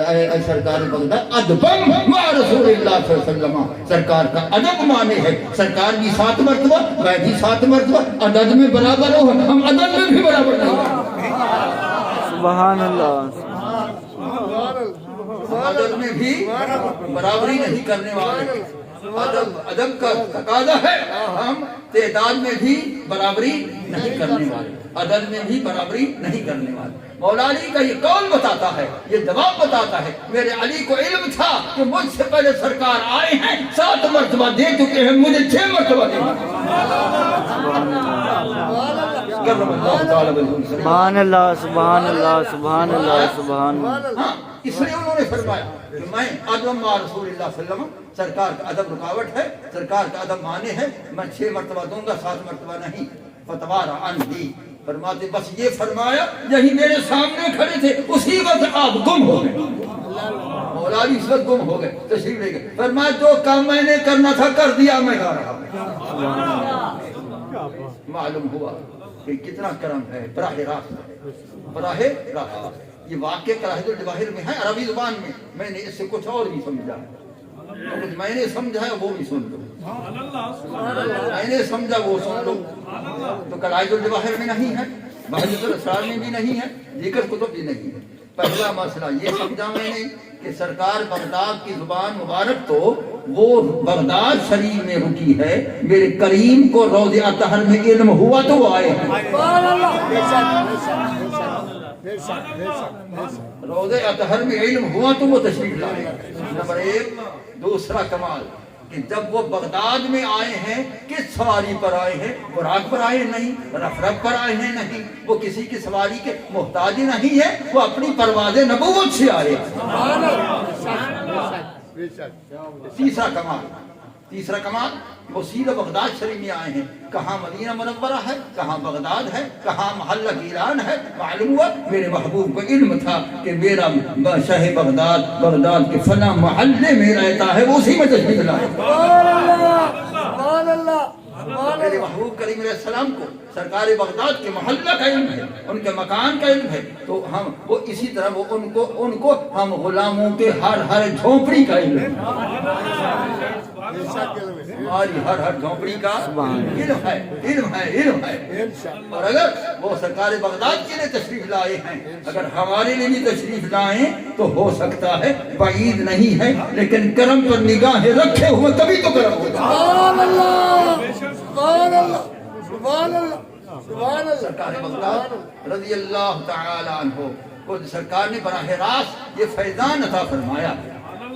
[SPEAKER 1] اے سرکار بغداد ادبم مع رسول اللہ صلی اللہ علیہ وسلم، سرکار کا ادب مانے ہے، سرکار بھی 7 مرتبہ میں بھی 7 مرتبہ، عدد میں برابر ہو، ہم عدد میں بھی برابر نہیں،
[SPEAKER 3] سبحان اللہ،
[SPEAKER 1] عدد میں بھی برابری نہیں کرنے والے، ادب کا تقاضا ہے، ہم تعداد میں بھی برابری نہیں کرنے والے، عدد میں بھی برابری نہیں کرنے والے۔ مولا علی کا یہ قول بتاتا ہے، یہ جواب بتاتا ہے، میرے علی کو علم تھا کہ مجھ سے پہلے سرکار آئے ہیں، 7 مرتبہ دے چکے ہیں، مجھے 6 مرتبہ دے
[SPEAKER 3] سبحان اللہ، سبحان اللہ، سبحان اللہ، سبحان اللہ۔
[SPEAKER 1] ہاں اس لیے انہوں نے فرمایا کہ میں ادب مع رسول اللہ صلی اللہ علیہ وسلم، سرکار کا ادب رکاوٹ ہے، سرکار کا ادب مانے ہے، میں 6 مرتبہ دوں گا، 7 مرتبہ نہیں۔ فتوارا عنہی، فرماتے بس یہ فرمایا یہی میرے سامنے کھڑے تھے، اسی وقت آپ گم ہو گئے، مولا علی اس وقت گم ہو گئے، تشریف لے گئے، فرمایا جو کام میں نے کرنا تھا کر دیا، میں گا رہا ہوں۔ معلوم ہوا کہ کتنا کرم ہے، براہ راست، براہ راست۔ یہ واقعہ قراہد الجواہر میں ہے، عربی زبان میں، میں نے اس سے کچھ اور بھی سمجھا، میں نے سمجھا ہے وہ بھی سن لو، میں نے سمجھا وہ سن لو۔ تو قراہد الجواہر میں نہیں ہے، بحث الاسرار میں بھی نہیں ہے، دیگر کتب بھی نہیں ہے۔ پہلا مسئلہ یہ سمجھا میں نے کہ سرکار بغداد کی زبان مبارک تو وہ بغداد شریف میں رکی ہے، میرے کریم کو روض اطہر میں علم ہوا تو وہ آئے ہیں، روض اطہر میں علم ہوا تو وہ تشریف لائے۔ نمبر 1۔ دوسرا کمال کہ جب وہ بغداد میں آئے ہیں کس سواری پر آئے ہیں؟ براق پر آئے نہیں، رفرف پر آئے ہیں نہیں، وہ کسی کی سواری کے محتاج نہیں ہے، وہ اپنی پرواز نبوت سے آئے۔ تیسرا کمال، تیسرا کمال وہ سیدھا بغداد شریف میں آئے ہیں، کہاں مدینہ منورہ ہے، کہاں بغداد ہے، کہاں محلہ گیلان ہے۔ معلوم ہوا میرے محبوب کو علم تھا کہ میرا شاہ بغداد بغداد کے فلاں محلے میں رہتا ہے، وہ اسی میں تشریف لائے۔ میرے محبوب کریم علیہ السلام کو سرکار بغداد کے محلہ کا علم ہے، ان کے مکان کا علم ہے، تو ہم وہ اسی طرح وہ ان کو ہم غلاموں کے ہر جھونپڑی کا علم ہے، ہماری ہر جھونپڑی کا علم ہے، علم ہے، علم ہے۔ اور اگر وہ سرکار بغداد کے لیے تشریف لائے ہیں، اگر ہمارے لیے بھی تشریف لائیں تو ہو سکتا ہے، بعید نہیں ہے، لیکن کرم پر نگاہیں رکھے ہوئے کبھی تو کرم ہوگا۔
[SPEAKER 2] سبحان اللہ، سبحان اللہ، سبحان اللہ، سبحان اللہ۔
[SPEAKER 1] سرکار بغداد رضی اللہ تعالی عنہ کو سرکار نے براہ راست یہ فیضان عطا فرمایا۔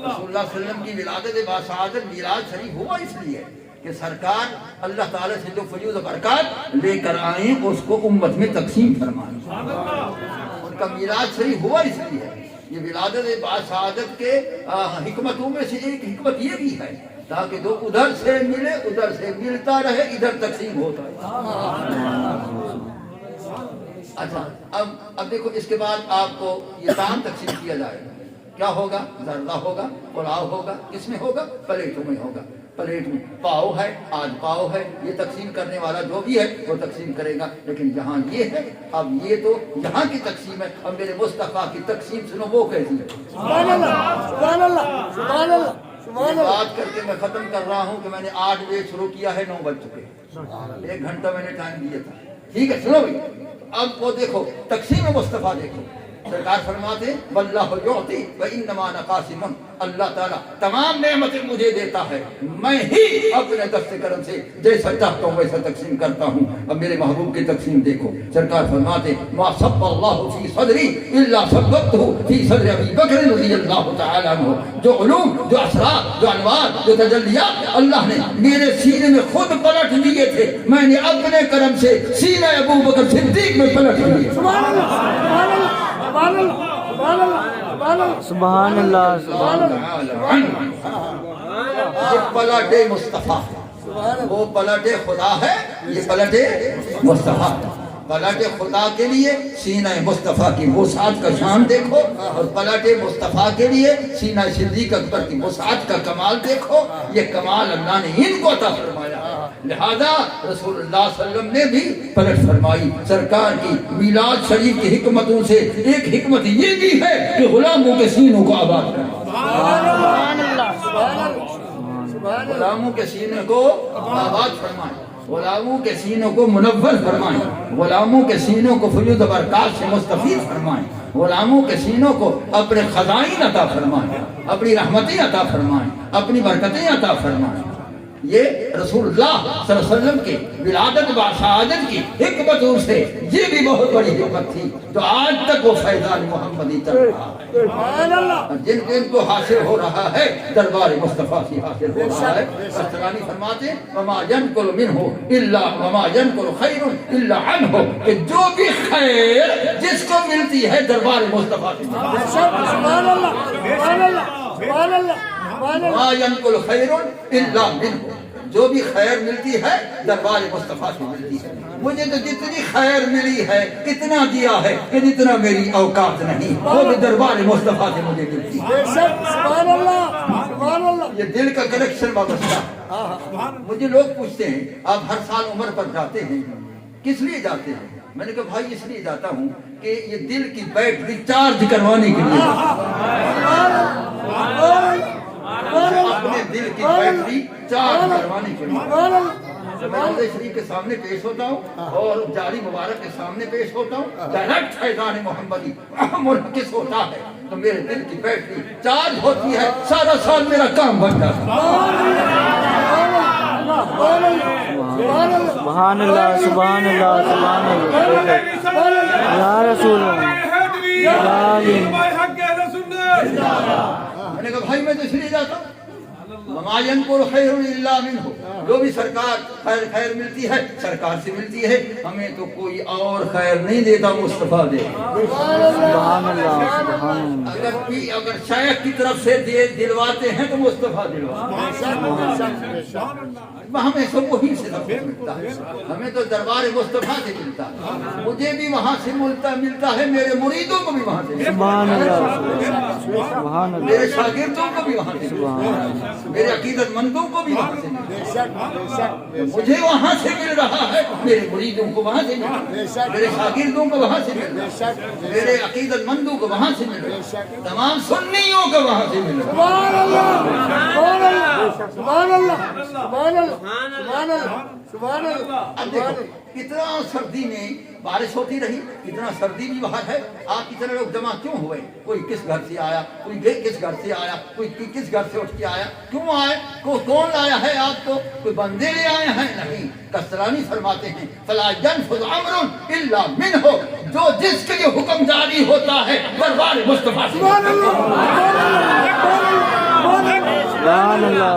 [SPEAKER 1] رسول اللہ صلی اللہ علیہ وسلم کی ولادت باسعادت میراج شریف ہوا اس لیے کہ سرکار اللہ تعالیٰ سے جو فیوز و برکات لے کر آئیں اس کو امت میں تقسیم فرمائیں، ان کا میراج شریف ہوا اس لیے۔ یہ ولادت باسعادت کے حکمتوں میں سے ایک حکمت یہ بھی ہے تاکہ جو ادھر سے ملے ادھر سے ملتا رہے، ادھر تقسیم ہوتا ہے۔ اچھا اب دیکھو اس کے بعد آپ کو یہ تام تقسیم کیا جائے گا، کیا ہوگا؟ زردہ ہوگا، پلاؤ ہوگا، کس میں ہوگا؟ پلیٹوں میں ہوگا، پلیٹ میں پاؤ ہے، آج پاؤ ہے، یہ تقسیم کرنے والا جو بھی ہے وہ تقسیم کرے گا۔ لیکن یہاں یہ ہے، اب یہ تو یہاں کی تقسیم ہے، اب میرے مصطفیٰ کی تقسیم سنو وہ کیسی ہے۔
[SPEAKER 2] سبحان اللہ، سبحان اللہ، سبحان اللہ، سبحان اللہ۔
[SPEAKER 1] بات کر کے میں ختم کر رہا ہوں کہ میں نے 8 بجے شروع کیا ہے، 9 بج چکے، 1 گھنٹہ میں نے ٹائم دیا تھا، ٹھیک ہے؟ سنو بھائی، اب وہ دیکھو تقسیم مصطفیٰ دیکھو، سرکار فرماتے ہیں واللہ یعطی وانما انا قاسم، اللہ تعالیٰ تمام نعمتیں مجھے دیتا ہے، میں ہی اپنے دست کرم سے جیسا چاہتا ہوں ویسا تقسیم کرتا ہوں۔ اب میرے محبوب کی تقسیم دیکھو، سرکار فرماتے ہیں ما صب اللہ فی صدری الا صببته فی صدر ابی بکر رضی اللہ تعالی عنہ، جو علوم، جو اسرار، جو انوار، جو تجلیات اللہ نے میرے سینے میں خود پلٹ دیے تھے، میں نے اپنے کرم سے سینہ ابو بکر صدیق میں پلٹ دیے۔
[SPEAKER 2] سبحان اللہ، سبحان اللہ، سبحان اللہ، سبحان اللہ،
[SPEAKER 3] سبحان اللہ، سبحان اللہ۔
[SPEAKER 1] یہ پلٹ مصطفیٰ، وہ پلٹ خدا ہے، یہ پلٹ مصطفیٰ۔ پلٹ خدا کے لیے سینہ مصطفیٰ کی وسعت کا شان دیکھو، اور پلٹ مصطفیٰ کے لیے سینہ صدیق اکبر کی وسعت کا کمال دیکھو۔ یہ کمال اللہ نے ان کو عطا فرمایا، لہذا رسول اللہ صلی اللہ علیہ وسلم نے بھی پلٹ فرمائی۔ سرکار کی میلاد شریف کی حکمتوں سے ایک حکمت یہ بھی ہے کہ غلاموں کے سینوں کو آباد کرنا، غلاموں کے سینے کو آباد فرمائیں، غلاموں کے سینوں کو منور فرمائیں، غلاموں کے سینوں کو فیوض و برکات سے مستفید فرمائیں، غلاموں کے سینوں کو اپنے خزائن عطا فرمائیں، اپنی رحمتیں عطا فرمائیں، اپنی برکتیں عطا فرمائیں۔ یہ رسول اللہ صلی اللہ علیہ وسلم کی ولادت و شہادت کی حکمتوں سے یہ بھی بہت بڑی حکمت تھی جو آج تک وہ فیضان محمدی چل رہا ہے، جن کو حاصل ہو رہا ہے دربار مصطفیٰ سے حاصل ہو رہا ہے۔ قسطلانی فرماتے ہیں وما ينقل منه الا وما ينقل خیر الا عنه، کہ جو بھی خیر جس کو ملتی ہے دربار مصطفیٰ سے ملتی ہے۔
[SPEAKER 2] سبحان اللہ سبحان اللہ سبحان اللہ
[SPEAKER 1] ما ينقل خیر الا منه، جو بھی خیر ملتی ہے دربار مصطفیٰ سے ملتی ہے۔ مجھے تو جتنی خیر ملی ہے اتنا دیا ہے کہ جتنا میری اوقات نہیں، وہ بھی دربار مصطفیٰ سے مجھے ملتی ہے۔
[SPEAKER 2] سبحان اللہ سبحان اللہ۔
[SPEAKER 1] یہ دل کا کنیکشن وابستہ۔ مجھے لوگ پوچھتے ہیں آپ ہر سال عمر پر جاتے ہیں، کس لیے جاتے ہیں؟ میں نے کہا بھائی اس لیے جاتا ہوں کہ یہ دل کی بیٹری چارج کروانے کے لیے، اپنے دل کی بیٹری چارج کروانے کے لیے میں روضہ شریف کے سامنے پیش ہوتا ہوں اور جاری مبارک کے سامنے پیش ہوتا ہوں، ڈائریکٹ فیضان محمدی منعکس ہوتا ہے تو میرے دل کی بیٹری چارج ہوتی ہے، سارا سال میرا کام بن جاتا
[SPEAKER 3] سبحان اللہ سبحان اللہ سبحان اللہ یا رسول اللہ۔
[SPEAKER 1] میں نے کہا بھائی میں تو اس لیے جاتا ہوں وما ينقل خیر الا منه، جو بھی سرکار خیر ملتی ہے سرکار سے ملتی ہے، ہمیں تو کوئی اور خیر نہیں دیتا، مصطفیٰ دے۔
[SPEAKER 3] سبحان اللہ سبحان اللہ۔
[SPEAKER 1] اگر شیخ کی طرف سے دلواتے ہیں تو مصطفیٰ دلواتے ہیں، ہمیں سب وہیں سے ملتا ہے، ہمیں تو دربار مصطفیٰ سے ملتا ہے، مجھے بھی وہاں سے ملتا ہے، میرے مریدوں کو بھی وہاں سے ملتا ہے،
[SPEAKER 3] سبحان اللہ سبحان اللہ۔
[SPEAKER 1] میرے شاگردوں کو بھی وہاں سے ملتا ہے، میرے عقیدت مندوں کو بھی وہاں سے ملتا ہے، مجھے وہاں سے مل رہا ہے، میرے مریدوں کو وہاں سے مل رہا ہے، میرے شاگردوں کو وہاں سے مل رہا ہے، میرے عقیدت مندوں کو وہاں سے مل رہا ہے، تمام سنیوں کو وہاں سے مل رہا ہے۔
[SPEAKER 2] سبحان اللہ سبحان اللہ سبحان اللہ سبحان اللہ۔
[SPEAKER 1] اب دیکھو اتنا سردی میں بارش ہوتی رہی، اتنا سردی بھی باہر ہے، آپ اتنے لوگ جمع کیوں ہوئے؟ کوئی کس گھر سے آیا، کوئی کس گھر سے آیا، کوئی کس گھر سے اٹھ کے آیا، کیوں آئے؟ کون لایا ہے آپ کو؟ کوئی بندے لے آئے ہیں؟ نہیں۔ قسطلانی فرماتے ہیں فلا ينفذ امر الا منه، جو جس کے لیے حکم جاری ہوتا ہے دربار مصطفیٰ سے۔
[SPEAKER 3] سبحان اللہ۔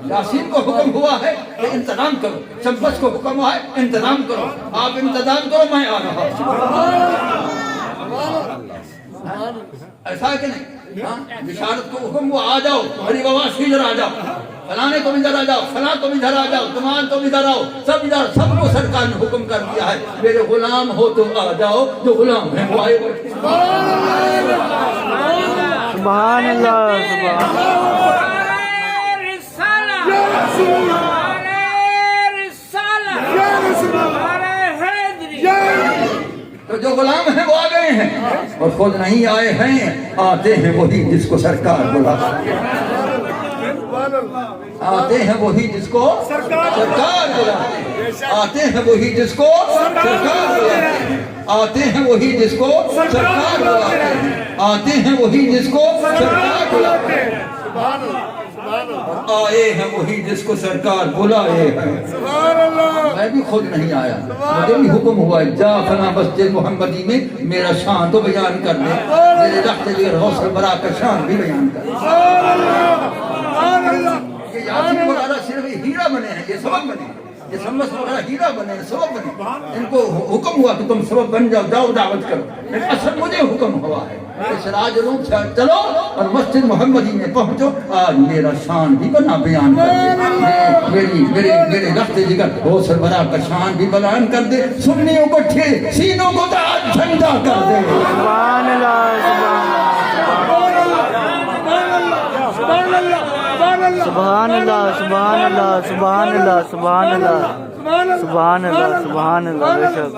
[SPEAKER 1] یاسین کو حکم ہوا ہے کہ انتظام کرو، شمس کو حکم ہوا ہے انتظام کرو، آپ انتظام کرو میں آ رہا ہوں۔ ایسا ہے کہ نہیں؟ بشارت کو حکم ہوا آ جاؤ، بڑی بواش ادھر آ جاؤ، فلانے تم ادھر آ جاؤ، فلاں تم ادھر آ جاؤ، تمام تم ادھر آؤ، سب ادھر، سب کو سرکار نے حکم کر دیا ہے میرے غلام ہو تو آ جاؤ، جو غلام ہیں وہ آئے بیٹھے۔
[SPEAKER 3] سبحان اللہ سبحان اللہ۔
[SPEAKER 1] تو جو غلام ہیں وہ آ گئے ہیں اور خود نہیں آئے ہیں، آتے ہیں وہی جس کو سرکار بلاتے ہیں، آتے ہیں وہی جس کو سرکار بلاتے ہیں، آتے ہیں وہی جس کو سرکار بلاتے ہیں، آتے ہیں وہی جس کو سرکار بلاتے ہیں، آتے ہیں وہی جس کو سرکار بلاتے ہیں، آئے ہیں وہی جس کو سرکار بلائے ہیں۔ میں بھی خود نہیں آیا، مجھے بھی حکم ہوا ہے جا فلاں مسجد محمدی میں میرا شان تو بیان کر دے، میرے رخت جگر غوث البراء کا شان بھی بیان کر دے۔ یہ یاسین وغیرہ صرف ہیرا بنے ہیں، یہ سبب بنے ہیں، یہ شمس وغیرہ ہیرا بنے ہیں، سبب بنے ہیں، ان کو حکم ہوا کہ تم سبب بن جاؤ، جاؤ دعوت کرو، لیکن اصل مجھے حکم ہوا ہے سراج علوم سے چلو اور مسجد محمدی میں پہنچو. آج میرا شان بھی بنا بیان کر دے, میرے رخت جگر ہو سربراہ کا شان بھی بیان کر دے, سنیوں کو سینوں کو آج جھنڈا کر دے.
[SPEAKER 3] سبحان اللہ سبحان اللہ سبحان اللہ سبحان اللہ سبحان اللہ سبحان اللہ سبحان اللہ بے شک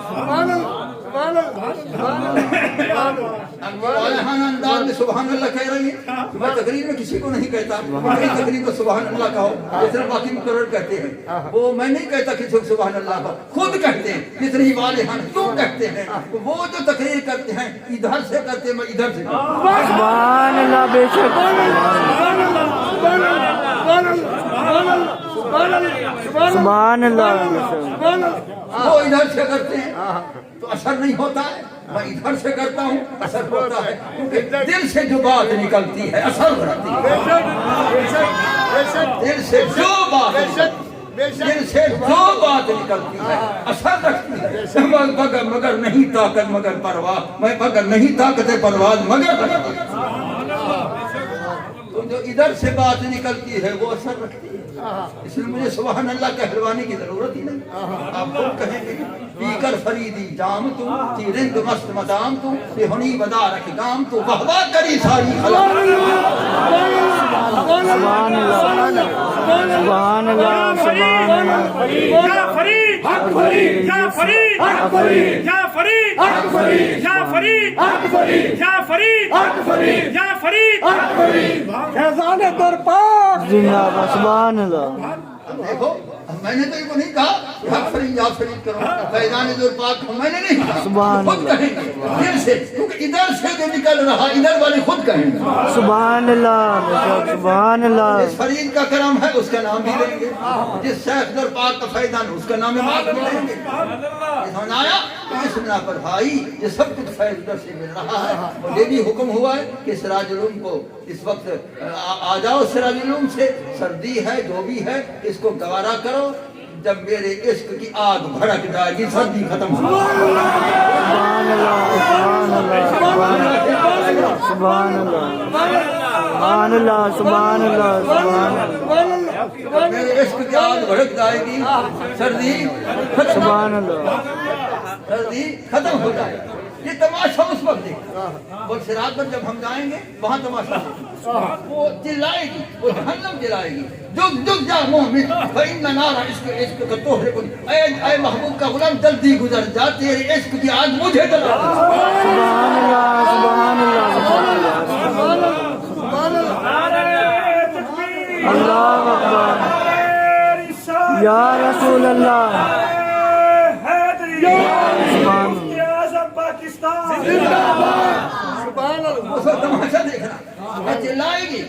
[SPEAKER 1] انداز میں سبحان اللہ کہہ رہی ہے. میں تقریر میں کسی کو نہیں کہتا میری تقریر کو سبحان اللہ کہو, جتنے باقی مقرر کہتے ہیں وہ میں نہیں کہتا کسی کو سبحان اللہ کہو, خود کہتے ہیں. جتنی والہان کیوں کہتے ہیں, وہ جو تقریر کرتے ہیں ادھر سے کرتے ہیں, میں ادھر سے
[SPEAKER 3] سبحان اللہ بے شک سبحان اللہ بے شک.
[SPEAKER 1] وہ ادھر سے کرتے ہیں تو اثر نہیں ہوتا ہے, میں ادھر سے کرتا ہوں اثر ہوتا ہے, کیونکہ دل سے جو بات نکلتی ہے اثر کرتی ہے. دل سے جو بات نکلتی ہے اثر رکھتی ہے. مگر نہیں طاقت مگر پرواز, میں مگر نہیں طاقت پرواز مگر تو جو ادھر سے بات نکلتی ہے وہ اثر رکھتی ہے. اس لیے مجھے سبحان اللہ کہلوانے کی ضرورت ہی نہیں. آپ خود کہیں گے پی کر فریدی جام تو تی رند مست مدام تو بہنی بدا رکھ گام تو وہوا کری ساری خلق.
[SPEAKER 3] سبحان اللہ سبحان اللہ سبحان اللہ.
[SPEAKER 5] یا فرید حق فرید یا فرید حق فرید یا فرید حق فرید یا فرید حق فرید یا فرید حق فرید یا فرید حق فرید فیضان درپاک
[SPEAKER 3] زندہ باد سبحان اللہ.
[SPEAKER 1] دیکھو میں نے تو ان کو نہیں کہا حق فرید یا فرید کرو, فیضان درپاک کو میں نے نہیں کہا,
[SPEAKER 3] سبحان
[SPEAKER 1] خود کہیں گے دل سے, کیونکہ ادھر سے جو نکل رہا ادھر والے خود کہیں گے
[SPEAKER 3] سبحان اللہ بے شک سبحان اللہ.
[SPEAKER 1] جس فرید کا کرم ہے اس کا نام بھی لیں گے, جس شیخ درپاک کا فیضان اس کا نام بھی لیں گے. آیا اس بنا پر بھائی یہ سب کچھ فیض ادھر سے مل رہا ہے. اور یہ بھی حکم ہوا ہے کہ سراج علوم کو اس وقت آ جاؤ سراج علوم سے, سردی ہے جو بھی ہے اس کو گوارا کرو. جب میرے عشق کی آگ بھڑک جائے گی سردی ختم ہو جائے گی.
[SPEAKER 3] سبحان اللہ سبحان اللہ سبحان اللہ سبحان اللہ سبحان اللہ.
[SPEAKER 1] میرے عشق کی آگ بھڑک جائے گی, سردی
[SPEAKER 3] سبحان اللہ
[SPEAKER 1] سردی ختم ہو جائے گی. یہ تماشا اس وقت دیکھا, اور سراج پر جب ہم جائیں گے وہاں تماشا دیکھا, وہ چلائے گی, وہ جہنم جلائے گی. جگ جگ جا مومن فإن نار عشق کا تحرق, اے محبوب کا غلام جلدی گزر جا, تیرے عشق کی آگ مجھے جلا دے.
[SPEAKER 3] سبحان اللہ سبحان اللہ سبحان اللہ. اللہ اکبر یا رسول اللہ. سبحان اللہ
[SPEAKER 1] اس وقت تماشا دیکھنا, یہ چلائے گی,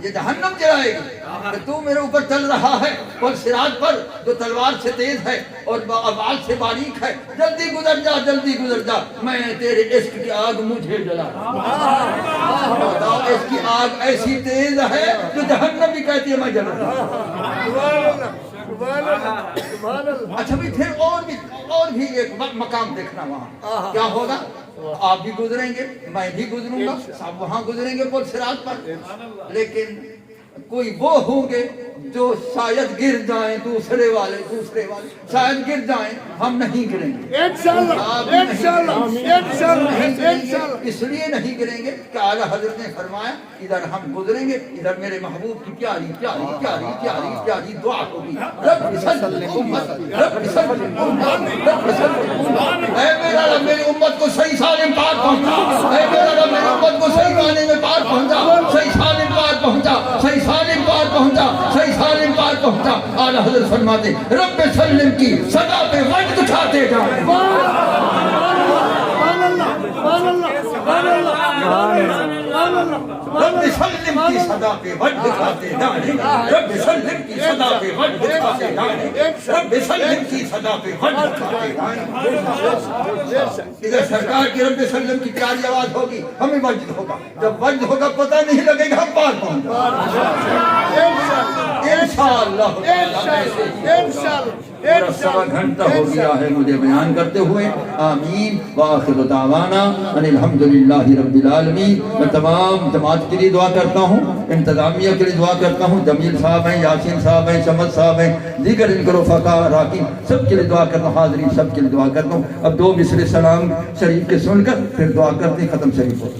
[SPEAKER 1] یہ جہنم جلائے گی کہ تو میرے اوپر چل رہا ہے, اور سراج پر جو تلوار سے تیز ہے اور بال سے باریک ہے, جلدی گزر جا جلدی گزر جا, میں تیرے عشق کی آگ مجھے جلا. بتاؤ عشق کی آگ ایسی تیز ہے جو جہنم بھی کہتی ہے میں جل رہا. اچھا بھی پھر اور بھی ایک مقام دیکھنا وہاں کیا ہوگا. آپ بھی گزریں گے, میں بھی گزروں گا, سب وہاں گزریں گے پل صراط پر, لیکن کوئی وہ ہوں گے جو شاید گر جائیں, دوسرے والے شاید گر جائیں, ہم نہیں گریں گے اس لیے نہیں گریں گے کہ اعلیٰ حضرت نے فرمایا ادھر ہم گزریں گے, ادھر میرے محبوب کی پیاری پیاری پیاری پیاری پیاری دعا ہوگی, رب صلی امت رب صلی امت رب صلی. اے میرا رب میری امت کو صحیح سالم پاک پہنچا, اے میرا رب میری امت کو صحیح معنی میں پاک پہنچا, صحیح سالم پاک پہنچا, صحیح سالم پاک پہنچا, صحیح سالم پاک پہنچا. اعلیٰ حضرت فرماتے رب سلم کی صدا پہ وجد کھاتے جائیں. رب سلم کی صدا پہ وجد کھاتے جائیں, رب سلم کی صدا پہ وجد کھاتے جائیں, رب سلم کی صدا پہ وجد کھاتے جائیں. ادھر سرکار کی رب سلم کی پیاری آواز ہوگی, ہمیں وجد ہوگا, جب وجد ہوگا پتہ نہیں لگے گا ہم پار پہنچ جائیں انشاءاللہ. پورا سوا گھنٹہ ہو گیا ہے مجھے بیان کرتے ہوئے. آمین وآخر دعوانا ان الحمدللہ رب العالمین. میں تمام جماعت کے لیے دعا کرتا ہوں, انتظامیہ کے لیے دعا کرتا ہوں, جمیل صاحب ہیں, یاسین صاحب ہیں, شمد صاحب ہیں, دیگر ان کو رفقا راکین سب کے لیے دعا کرتا ہوں, حاضرین سب کے لیے دعا کرتا ہوں. اب 2 مصرع سلام شریف کے سن کر پھر دعا کرتے ہیں, ختم شریف ہو.